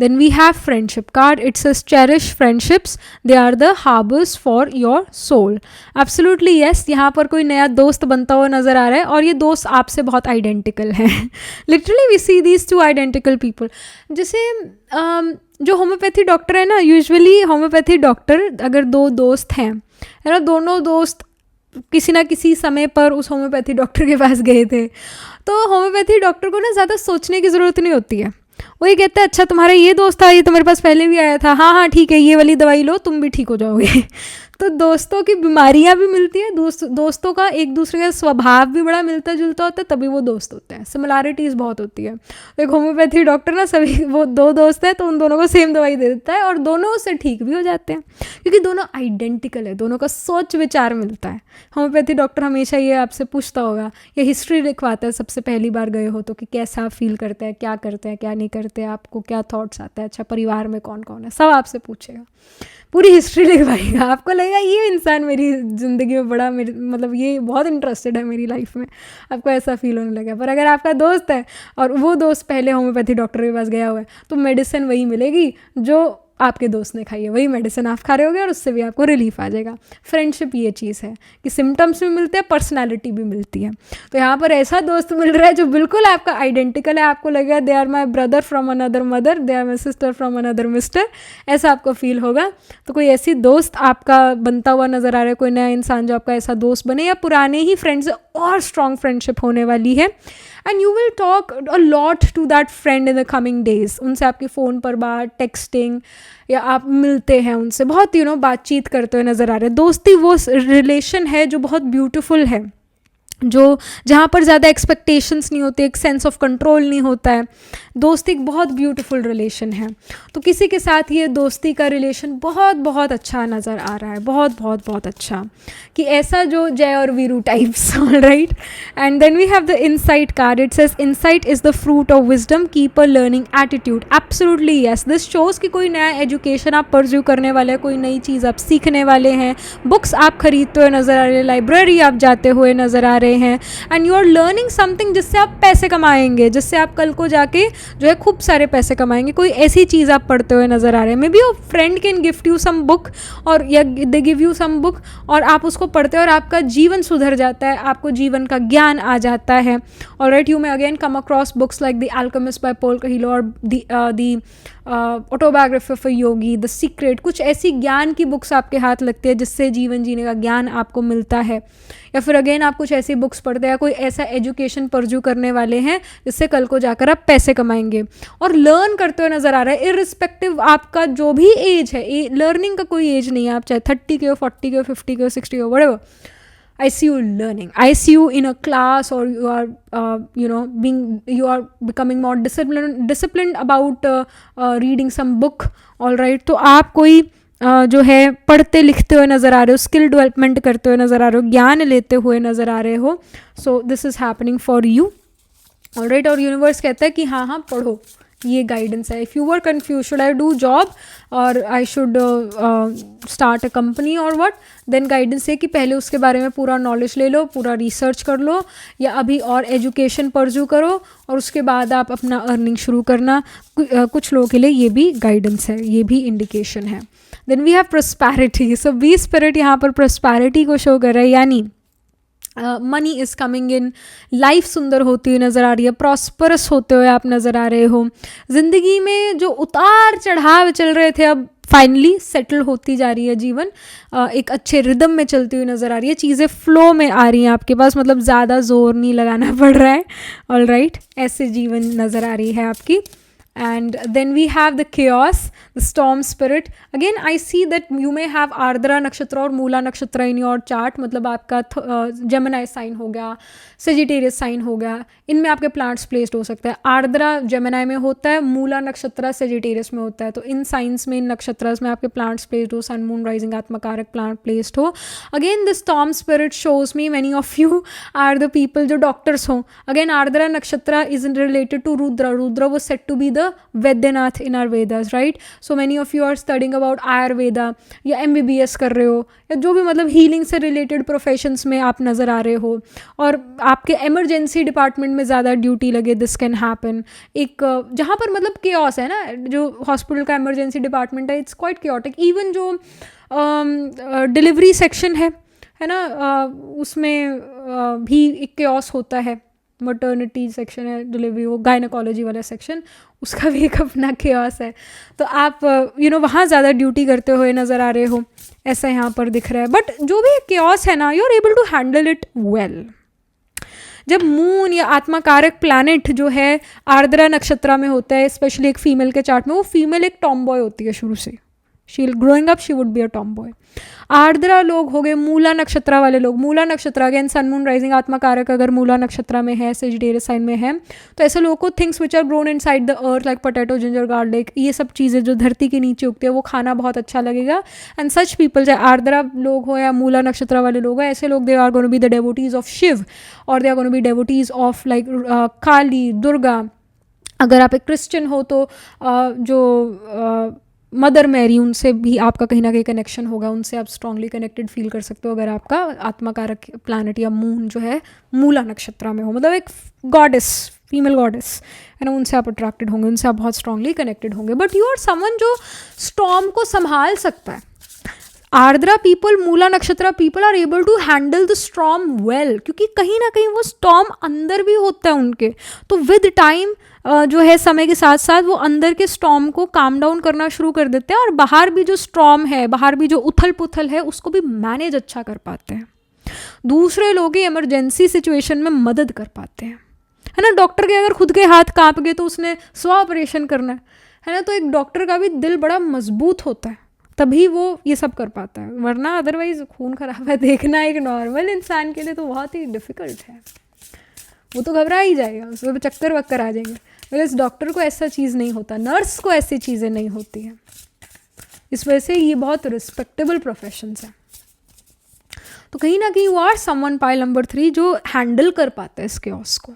Speaker 1: Then we have friendship card. It says cherish friendships. They are the harbors for your soul. Absolutely yes. यहाँ पर कोई नया दोस्त बनता हुआ नज़र आ रहा है और ये दोस्त आपसे बहुत आइडेंटिकल है. Literally we see these two identical people. जैसे जो होम्योपैथी डॉक्टर है ना, यूजुअली होम्योपैथी डॉक्टर अगर दो दोस्त हैं, है ना, दोनों दोस्त किसी ना किसी समय पर उस होम्योपैथी डॉक्टर के पास गए थे, तो होम्योपैथी डॉक्टर को ना ज़्यादा सोचने की ज़रूरत नहीं होती है. वो ये कहता है, अच्छा तुम्हारा ये दोस्त था, ये तो मेरे पास पहले भी आया था, हाँ हाँ ठीक है, ये वाली दवाई लो, तुम भी ठीक हो जाओगे. तो दोस्तों की बीमारियां भी मिलती है, दोस्तों का एक दूसरे का स्वभाव भी बड़ा मिलता जुलता होता है, तभी वो दोस्त होते हैं, सिमिलैरिटीज़ बहुत होती है। एक होम्योपैथी डॉक्टर ना सभी वो दो दोस्त हैं तो उन दोनों को सेम दवाई दे देता है और दोनों उससे ठीक भी हो जाते हैं, क्योंकि दोनों आइडेंटिकल है, दोनों का सोच विचार मिलता है। होम्योपैथी डॉक्टर हमेशा ये आपसे पूछता होगा, ये हिस्ट्री लिखवाता है सबसे पहली बार गए हो तो, कि कैसा फील करते हैं, क्या करते हैं, क्या नहीं करते, आपको क्या थॉट्स आता है, अच्छा परिवार में कौन कौन है, सब आपसे पूछेगा, पूरी हिस्ट्री लिखवाएगा। आपको लगेगा ये इंसान मेरी ज़िंदगी में बड़ा मेरी मतलब ये बहुत इंटरेस्टेड है मेरी लाइफ में, आपको ऐसा फील होने लगेगा। पर अगर आपका दोस्त है और वो दोस्त पहले होम्योपैथी डॉक्टर के पास गया हुआ है तो मेडिसिन वही मिलेगी जो आपके दोस्त ने खाई है, वही मेडिसिन आप खा रहे होगे और उससे भी आपको रिलीफ आ जाएगा। फ्रेंडशिप ये चीज़ है कि सिम्टम्स भी मिलते हैं, पर्सनालिटी भी मिलती है। तो यहाँ पर ऐसा दोस्त मिल रहा है जो बिल्कुल आपका आइडेंटिकल है, आपको लगेगा they are my brother from another mother, they are my sister from another mister, ऐसा आपको फील होगा। तो कोई ऐसी दोस्त आपका बनता हुआ नज़र आ रहा है, कोई नया इंसान जो आपका ऐसा दोस्त बने, या पुराने ही फ्रेंड से और स्ट्रॉन्ग फ्रेंडशिप होने वाली है। And you will talk a lot to that friend in the coming days. उनसे आपकी फ़ोन पर बात, टेक्सटिंग, या आप मिलते हैं उनसे, बहुत बातचीत करते हुए नज़र आ रहे हैं। दोस्ती वो रिलेशन है जो बहुत ब्यूटीफुल है, जो जहाँ पर ज़्यादा एक्सपेक्टेशंस नहीं होते, एक सेंस ऑफ कंट्रोल नहीं होता है। दोस्ती एक बहुत ब्यूटीफुल रिलेशन है। तो किसी के साथ ये दोस्ती का रिलेशन बहुत बहुत अच्छा नज़र आ रहा है, बहुत बहुत बहुत अच्छा, कि ऐसा जो जय और Veeru types, alright. And then we have the insight card, it says insight is the fruit of wisdom, keep a learning attitude. Absolutely yes, this shows कि कोई नया एजुकेशन आप परस्यू करने वाले हैं, कोई नई चीज़ आप सीखने वाले हैं, बुक्स आप खरीदते हुए नज़र आ रहे हैं, लाइब्रेरी आप जाते हुए नज़र आ रहे हैं, and you are learning something जिससे आप पैसे कमाएंगे, जिससे आप कल को जाके जो है खूब सारे पैसे कमाएंगे। कोई ऐसी चीज़ आप पढ़ते हुए नज़र आ रहे हैं, maybe your friend can gift you some book, और या they give you some book, और आप उसको पढ़ते हैं और आपका जीवन सुधर जाता है, आपको जीवन का ज्ञान आ जाता है। All right, you may again come across books like the Alchemist by Paul Coelho, और the autobiography of a yogi, the secret, कुछ ऐसी ज्ञान की बुक्स आपके हाथ लगती है जिससे जीवन जीने का ज्ञान आपको मिलता है। या फिर अगेन आप कुछ ऐसी बुक्स पढ़ते हैं, कोई ऐसा एजुकेशन परस्यू करने वाले हैं जिससे कल को जाकर आप पैसे कमाएंगे और लर्न करते हुए नज़र आ रहा है। इररिस्पेक्टिव आपका जो भी एज है, लर्निंग का कोई एज नहीं है, आप चाहे 30 के हो, 40 के हो, 50 के हो, 60 के हो, whatever, I see you learning. I see you in a class, or you are, you are becoming more disciplined about reading some book. All right. तो आप कोई जो है पढ़ते लिखते हुए नज़र आ रहे हो, स्किल डेवलपमेंट करते हुए नज़र आ रहे हो, ज्ञान लेते हुए नज़र आ रहे हो। So this is happening for you. All right. और यूनिवर्स कहता है कि हाँ हाँ पढ़ो, ये गाइडेंस है। If you were confuse, should I do job और I should start a company और व्हाट, देन गाइडेंस है कि पहले उसके बारे में पूरा नॉलेज ले लो, पूरा रिसर्च कर लो, या अभी और एजुकेशन परस्यू करो और उसके बाद आप अपना अर्निंग शुरू करना। कुछ लोगों के लिए ये भी गाइडेंस है, ये भी इंडिकेशन है। Then we have prosperity. So be spirit यहाँ पर प्रोस्पैरिटी को शो कर रहा है, यानी money is coming in, life सुंदर होती हुई नज़र आ रही है, प्रॉस्परस होते हुए आप नज़र आ रहे हो। ज़िंदगी में जो उतार चढ़ाव चल रहे थे अब फाइनली सेटल होती जा रही है जीवन, एक अच्छे रिदम में चलती हुई नज़र आ रही है, चीज़ें फ्लो में आ रही हैं आपके पास, मतलब ज़्यादा जोर नहीं लगाना पड़ रहा है। ऑल राइट, ऐसे जीवन नज़र आ रही है आपकी। And then we have the chaos, the storm spirit. Again I see that you may have Ardra नक्षत्र और मूला नक्षत्र in your chart, मतलब आपका जेमिनाई साइन हो गया, सेजिटेरियस साइन हो गया, इनमें आपके प्लांट्स प्लेस्ड हो सकते हैं। आर्द्रा जेमिनाई में होता है, मूला नक्षत्र सेजिटेरियस में होता है। तो इन साइंस में, इन नक्षत्रस में आपके प्लांट्स प्लेस्ड हो, sun moon rising atmakaraka plant placed हो। Again the storm spirit shows me many of you are the people जो डॉक्टर्स हों। Again Ardra nakshatra is related to Rudra, Rudra was said to be the Vaidyanath in our Vedas, right? So many of you are studying about Ayurveda, या MBBS कर रहे हो, या जो भी मतलब हीलिंग से रिलेटेड प्रोफेशंस में आप नज़र आ रहे हो, और आपके एमरजेंसी डिपार्टमेंट में ज़्यादा ड्यूटी लगे, दिस कैन हैपन। एक जहाँ पर मतलब केओस है ना, जो हॉस्पिटल का एमरजेंसी डिपार्टमेंट है, इट्स क्वाइट केओटिक। इवन जो डिलीवरी सेक्शन है ना, उसमें भी एक केओस होता है। मटर्निटी सेक्शन है, डिलीवरी, वो गायनेकोलॉजी वाला सेक्शन, उसका भी एक अपना केओस है। तो आप वहाँ ज़्यादा ड्यूटी करते हुए नज़र आ रहे हो, ऐसा यहाँ पर दिख रहा है। बट जो भी केओस है ना, you are able to handle it well. जब मून या आत्माकारक प्लैनेट जो है आर्द्रा नक्षत्र में होता है, स्पेशली एक फीमेल के चार्ट में, वो फीमेल एक टॉम बॉय होती है शुरू से, she growing up she would be a Tom boy. Ardra लोग हो गए, मूला नक्षत्र वाले लोग। मूला नक्षत्र अगेन सन मून राइजिंग आत्मा कारक अगर मूला नक्षत्र में है, सेजिटेरियस साइन में है, तो ऐसे लोगों को things which are grown inside the earth like potato, ginger, garlic, ये सब चीज़ें जो धरती के नीचे उगती है वो खाना बहुत अच्छा लगेगा। एंड सच पीपल, चाहे आर्द्रा लोग हो या मूला नक्षत्र वाले लोग हो, ऐसे लोग they are going to be the devotees of Shiva और they are going to be devotees of like Kali, Durga. अगर आप एक क्रिश्चियन हो तो जो मदर मैरी, उनसे भी आपका कहीं ना कहीं कनेक्शन होगा, उनसे आप स्ट्रांगली कनेक्टेड फील कर सकते हो अगर आपका आत्माकारक प्लैनेट या मून जो है मूला नक्षत्र में हो, मतलब एक गॉडेस, फीमेल गॉडेस है ना, उनसे आप अट्रैक्टेड होंगे, उनसे आप बहुत स्ट्रांगली कनेक्टेड होंगे। बट यू आर समवन जो स्टॉर्म को संभाल सकता है। आर्द्रा पीपल, मूला नक्षत्र people are able to handle the storm well, क्योंकि कहीं ना कहीं वो स्टॉर्म अंदर भी होता है उनके, तो विद टाइम जो है समय के साथ साथ वो अंदर के स्टॉर्म को काम डाउन करना शुरू कर देते हैं और बाहर भी जो स्टॉर्म है, बाहर भी जो उथल पुथल है, उसको भी मैनेज अच्छा कर पाते हैं। दूसरे लोग ही इमरजेंसी सिचुएशन में मदद कर पाते हैं, है ना। डॉक्टर के अगर खुद के हाथ कांप गए तो उसने स्व ऑपरेशन करना है ना, तो एक डॉक्टर का भी दिल बड़ा मजबूत होता है, तभी वो ये सब कर पाता है, वरना अदरवाइज खून खराब है देखना एक नॉर्मल इंसान के लिए तो बहुत ही डिफ़िकल्ट है, वो तो घबरा ही जाएगा, उसको चक्कर वक्कर आ जाएंगे। इस डॉक्टर को ऐसा चीज़ नहीं होता, नर्स को ऐसी चीज़ें नहीं होती हैं, इस वजह से ये बहुत रिस्पेक्टेबल प्रोफेशंस हैं। तो कहीं ना कहीं you are someone pile number 3 जो हैंडल कर पाता है इस केओस को,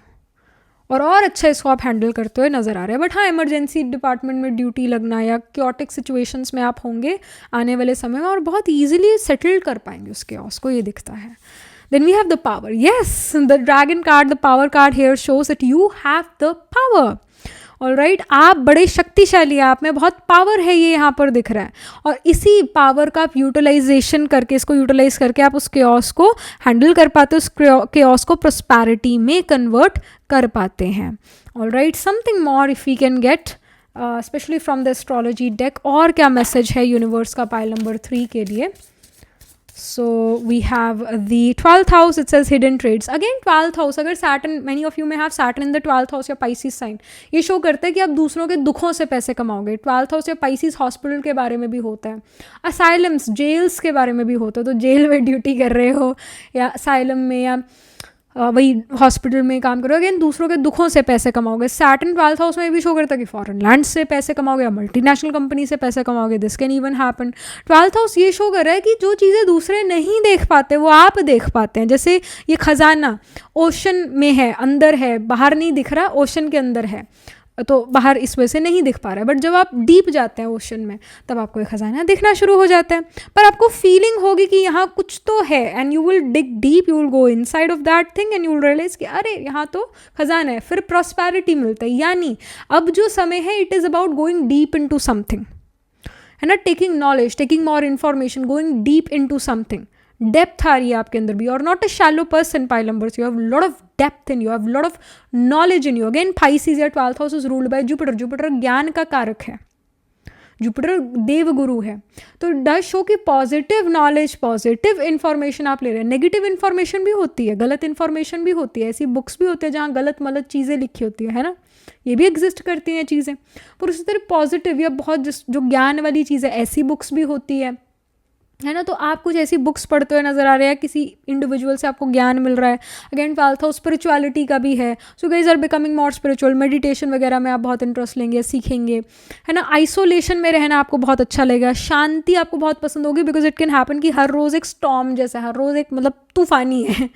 Speaker 1: और अच्छा इसको आप हैंडल करते हुए नज़र आ रहे हैं। बट हाँ, इमरजेंसी डिपार्टमेंट में ड्यूटी लगना या क्योटिक सिचुएशंस में आप होंगे आने वाले समय में और बहुत ईजिली सेटल कर पाएंगे उस केओस को, ये दिखता है। Then we have the power. Yes, the dragon card, the power card here shows that you have the power. Alright, आप बड़े शक्तिशाली हैं, आप में बहुत पावर है, ये यहाँ पर दिख रहा है, और इसी पावर का आप यूटिलाइजेशन करके, इसको यूटिलाइज करके आप उस केओस को हैंडल कर पाते हो, उस केओस को प्रॉस्पेरिटी में कन्वर्ट कर पाते हैं। Alright, something more if we can get especially from the astrology deck, और क्या मैसेज है यूनिवर्स का पाइल नंबर 3 के लिए। So we have the 12th house, it says hidden trades. Again 12th house, अगर Saturn, many of you may have Saturn in the 12th house या Pisces sign, ये show करता है कि आप दूसरों के दुखों से पैसे कमाओगे। 12th house या Pisces हॉस्पिटल के बारे में भी होता है, असाइलम्स, जेल्स के बारे में भी होता है, तो जेल में ड्यूटी कर रहे हो या असाइलम में या वही हॉस्पिटल में काम करोगे, अगेन दूसरों के दुखों से पैसे कमाओगे। सैटर्न 12th हाउस में भी शो करता है कि फॉरेन लैंड से पैसे कमाओगे या मल्टीनेशनल कंपनी से पैसे कमाओगे, this can even happen. 12th house ये शो कर रहा है कि जो चीज़ें दूसरे नहीं देख पाते वो आप देख पाते हैं। जैसे ये खजाना ओशन में है, अंदर है, बाहर नहीं दिख रहा, ओशन के अंदर है, तो बाहर इस वजह से नहीं दिख पा रहा है, बट जब आप डीप जाते हैं ओशन में तब आपको एक खजाना दिखना शुरू हो जाता है, पर आपको फीलिंग होगी कि यहाँ कुछ तो है, and you will dig deep, you will go inside of that thing and you will realise कि अरे यहाँ तो खजाना है, फिर प्रॉस्पेरिटी मिलता है। यानी अब जो समय है it is about going deep into something, है ना, taking knowledge, taking more information, going deep into something. Depth आ रही है आपके अंदर भी, और not a shallow person pile numbers, you have lot of depth in you, have lot of knowledge in you. Again Pisces या 12th house is ruled by Jupiter, Jupiter ज्ञान का कारक है, जुपिटर देव गुरु है, तो डज शो कि पॉजिटिव नॉलेज, पॉजिटिव इन्फॉर्मेशन आप ले रहे हैं। नेगेटिव इन्फॉर्मेशन भी होती है, गलत इन्फॉर्मेशन भी होती है, ऐसी बुक्स भी होती है जहाँ गलत मलत चीज़ें लिखी होती है ना, ये भी एग्जिस्ट करती हैं चीज़ें। पर उसी तरह पॉजिटिव या बहुत जो ज्ञान वाली चीज़ें, ऐसी बुक्स भी होती है ना, तो आप कुछ ऐसी बुक्स पढ़ते हुए नजर आ रहे हैं, किसी इंडिविजुअल से आपको ज्ञान मिल रहा है। अगेन 12th हाउस स्पिरिचुअलिटी का भी है, so guys are becoming more spiritual, meditation वगैरह में आप बहुत इंटरेस्ट लेंगे, सीखेंगे, है ना। आइसोलेशन में रहना आपको बहुत अच्छा लगेगा, शांति आपको बहुत पसंद होगी, बिकॉज इट कैन हैपन कि हर रोज़ एक स्टॉर्म जैसा, हर रोज़ एक मतलब तूफानी है,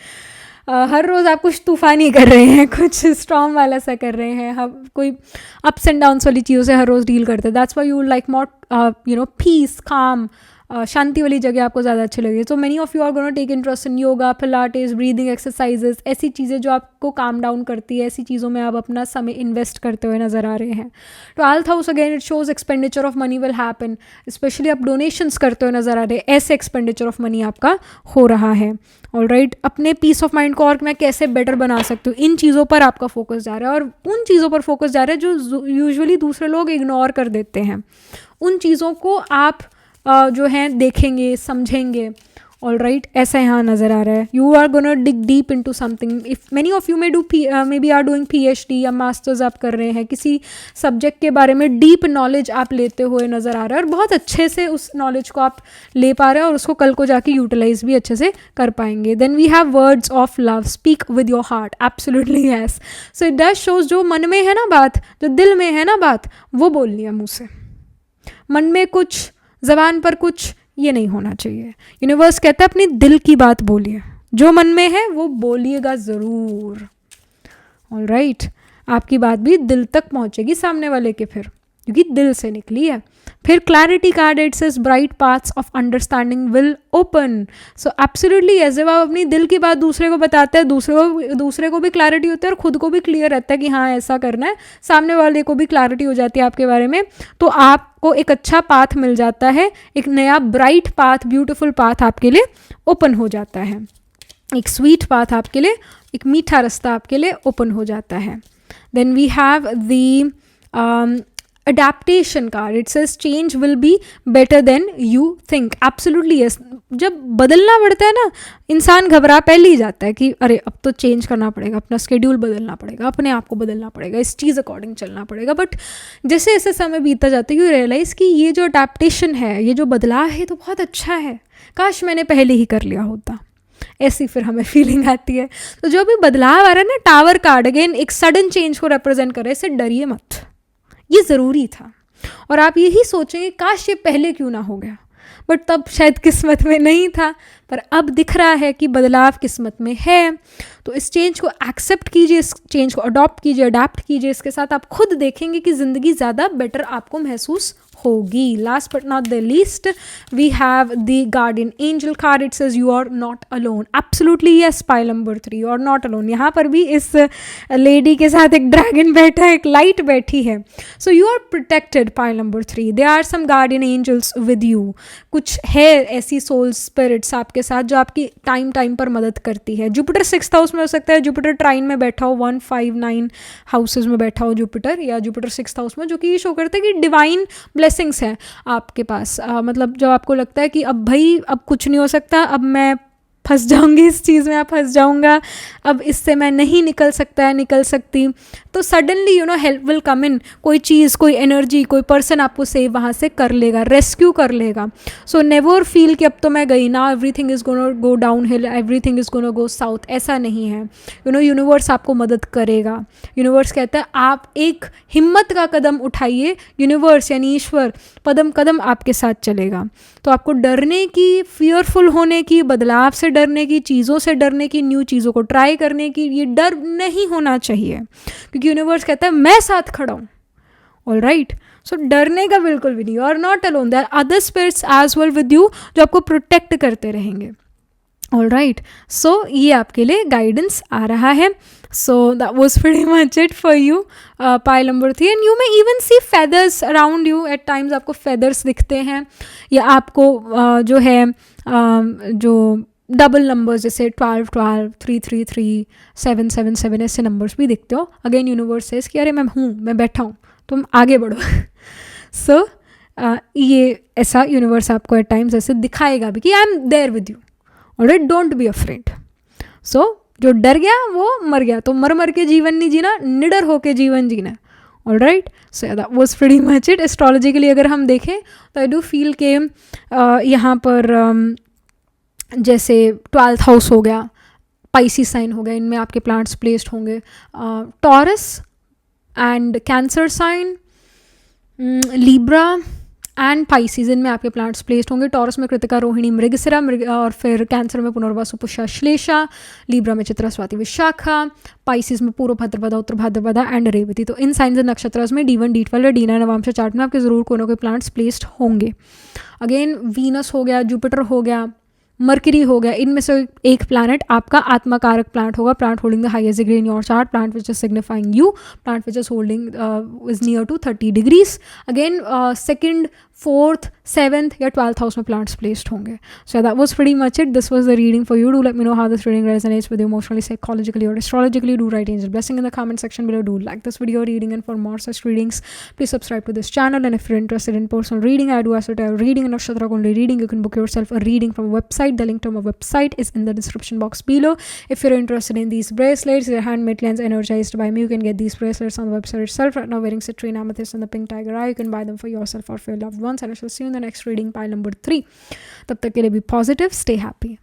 Speaker 1: हर रोज़ आप कुछ तूफानी कर रहे हैं, कुछ स्टॉर्म वाला सा कर रहे हैं, हम कोई अप्स एंड डाउन्स वाली चीज़ों से हर रोज़ डील करते हैं। That's why you like more peace, calm, शांति वाली जगह आपको ज़्यादा अच्छी लगेगी। तो many of you are gonna take interest in yoga, pilates, breathing exercises, ऐसी चीज़ें जो आपको काम डाउन करती है, ऐसी चीज़ों में आप अपना समय इन्वेस्ट करते हुए नजर आ रहे हैं। 12th house again it shows expenditure of money will happen, specially आप डोनेशंस करते हुए नजर आ रहे हैं, ऐसे एक्सपेंडिचर ऑफ मनी आपका हो रहा है। ऑलराइट, अपने पीस ऑफ माइंड को और मैं कैसे बेटर बना सकती हूँ, इन चीज़ों पर आपका फोकस जा रहा है, और उन चीज़ों पर फोकस जा रहा है जो यूजुअली दूसरे लोग इग्नोर कर देते हैं। उन चीज़ों को आप जो हैं देखेंगे, समझेंगे, ऑल राइट, ऐसा यहाँ नज़र आ रहा है. You are gonna dig deep into something. If many of you may do maybe are doing PhD या मास्टर्स आप कर रहे हैं, किसी सब्जेक्ट के बारे में डीप नॉलेज आप लेते हुए नज़र आ रहा है और बहुत अच्छे से उस नॉलेज को आप ले पा रहे हैं और उसको कल को जाके यूटिलाइज भी अच्छे से कर पाएंगे. Then we have words of love. Speak with your heart. Absolutely yes. So it does shows जो मन में है ना बात, जो दिल में है ना बात, वो बोलनी है मुँह से. मन में कुछ, ज़बान पर कुछ, ये नहीं होना चाहिए. यूनिवर्स कहता है अपनी दिल की बात बोलिए, जो मन में है वो बोलिएगा ज़रूर. ऑल राइट, आपकी बात भी दिल तक पहुंचेगी सामने वाले के, फिर क्योंकि दिल से निकली है. फिर clarity card, it says bright paths of understanding will open. So absolutely yes, जब आप अपनी दिल की बात दूसरे को बताते हैं, दूसरे को भी क्लैरिटी होती है और खुद को भी क्लियर रहता है कि हाँ ऐसा करना है. सामने वाले को भी क्लैरिटी हो जाती है आपके बारे में, तो आपको एक अच्छा पाथ मिल जाता है. एक नया ब्राइट पाथ, ब्यूटिफुल पाथ आपके लिए ओपन हो जाता है. एक स्वीट पाथ आपके लिए, एक मीठा रास्ता आपके लिए ओपन हो जाता है. Then we have the adaptation card. It says change will be better than you think. Absolutely yes. जब बदलना पड़ता है ना, इंसान घबरा पहले ही जाता है कि अरे अब तो चेंज करना पड़ेगा, अपना स्केड्यूल बदलना पड़ेगा, अपने आप को बदलना पड़ेगा, इस चीज़ अकॉर्डिंग चलना पड़ेगा. बट जैसे जैसे समय बीतता जाता है यू रियलाइज़ कि ये जो अडेप्टेशन है, ये जो बदलाव है तो बहुत अच्छा है, काश मैंने पहले ही कर लिया होता. ऐसी फिर हमें फीलिंग आती है. तो जो भी बदलाव आ रहा है ना, टावर कार्ड अगेन एक सडन चेंज को रिप्रेजेंट कर रहा है. इससे डरिए मत, ये ज़रूरी था. और आप यही सोचेंगे काश ये पहले क्यों ना हो गया, बट तब शायद किस्मत में नहीं था, पर अब दिख रहा है कि बदलाव किस्मत में है. तो इस चेंज को एक्सेप्ट कीजिए, इस चेंज को अडॉप्ट कीजिए, अडैप्ट कीजिए. इसके साथ आप खुद देखेंगे कि ज़िंदगी ज़्यादा बेटर आपको महसूस होगी. Last but not the least, we have the guardian angel card. It says you are not alone. Absolutely yes, pile number 3, you are not alone. यहाँ पर भी इस लेडी के साथ एक ड्रैगन बैठा है, एक लाइट बैठी है. So you are protected, pile number 3. They are some guardian angels with you. कुछ है ऐसी सोल स्पिरिट्स आपके साथ जो आपकी टाइम पर मदद करती है. जुपिटर 6th हाउस में हो सकता है, जुपिटर ट्राइन में बैठा हो, 1, 5, 9 हाउसेज में बैठा हो जुपिटर, या जुपिटर 6th हाउस में, जो कि ये शो करता है कि डिवाइन ब्लेसिंग्स हैं आपके पास. मतलब जब आपको लगता है कि अब भाई अब कुछ नहीं हो सकता, अब मैं फंस जाऊंगी इस चीज़ में, फंस जाऊंगा, अब इससे मैं नहीं निकल सकता है, निकल सकती, तो suddenly you know help will come in. कोई चीज़, कोई एनर्जी, कोई पर्सन आपको सेव वहाँ से कर लेगा, रेस्क्यू कर लेगा. सो नेवर फील कि अब तो मैं गई ना, everything is gonna go down hill, everything is gonna go south. ऐसा नहीं है. यू नो यूनिवर्स आपको मदद करेगा. यूनिवर्स कहता है आप एक हिम्मत का कदम उठाइए, यूनिवर्स यानी ईश्वर कदम कदम आपके साथ चलेगा. तो आपको डरने की, फियरफुल होने की, बदलाव से डरने की, चीज़ों से डरने की, न्यू चीज़ों को ट्राई करने की, ये डर नहीं होना चाहिए, क्योंकि यूनिवर्स कहता है मैं साथ खड़ा हूँ. ऑल राइट, सो डरने का बिल्कुल भी नहीं. You are not alone, there are other spirits as well with you जो आपको प्रोटेक्ट करते रहेंगे. ऑल राइट, सो ये आपके लिए गाइडेंस आ रहा है. So that was pretty much it for you, pile number 3. And you may even see feathers around you at times. आपको feathers दिखते हैं, या आपको जो है जो डबल नंबर्स जैसे 12, 12, 3, 3, 3, 7, 7, 7 ऐसे नंबर्स भी दिखते हो. अगेन यूनिवर्स सेज कि अरे मैं हूँ, मैं बैठा हूँ, तुम आगे बढ़ो. सो ये ऐसा यूनिवर्स आपको एट टाइम्स ऐसे दिखाएगा भी कि I am there with you. All right, don't be afraid. So जो डर गया वो मर गया, तो मर मर के जीवन नहीं जीना, निडर होके जीवन जीना. All right, so that was pretty much it. Astrologically अगर हम देखें तो आई डू फील के यहाँ पर जैसे 12th हाउस हो गया, पाइसी साइन हो गया, इनमें आपके प्लांट्स प्लेस्ड होंगे. Taurus and Cancer sign, Libra and Pisces, इनमें आपके प्लांट्स प्लेस्ड होंगे. टॉरस में कृतिका, रोहिणी, मृगशिरा, और फिर कैंसर में पुनर्वसु, पुष्या, श्लेषा. लिब्रा में चित्रा, स्वाति, विशाखा. पाइसिस में पूर्व भाद्रपदा, उत्तर भाद्रपदा एंड रेवती. तो इन साइंस एंड नक्षत्रों में D1, D12 या D9 नवांश चार्ट में आपके ज़रूर कोई ना कोई प्लांट्स प्लेस्ड होंगे. अगेन वीनस हो गया, जुपिटर हो गया, मर्करी हो गया. इनमें से एक प्लानट आपका आत्मकारक प्लांट होगा, plant holding the highest degree in your chart, plant which is signifying you, plant which is holding is near to 30 degrees. Again 2nd, 4th, 7th या 12th हाउस में प्लांट्स प्लेस्ड होंगे. सो that was pretty much it. This was the reading for you. Do let me know how this reading resonates with you emotionally, psychologically or astrologically. Do write angel blessing in the comment section below. Do like this video reading, and for more such readings please subscribe to this channel. And if you're interested in personal reading, I do esoteric reading and nakshatra only reading. You can book yourself a reading from a website website. The link to my website is in the description box below. If you're interested in these bracelets, they're handmade lens energized by me. You can get these bracelets on the website itself. Right now wearing citrine, amethyst and the pink tiger eye. You can buy them for yourself or for your loved ones. And I shall see you in the next reading, pile number 3. Tab tak ke liye be positive, stay happy.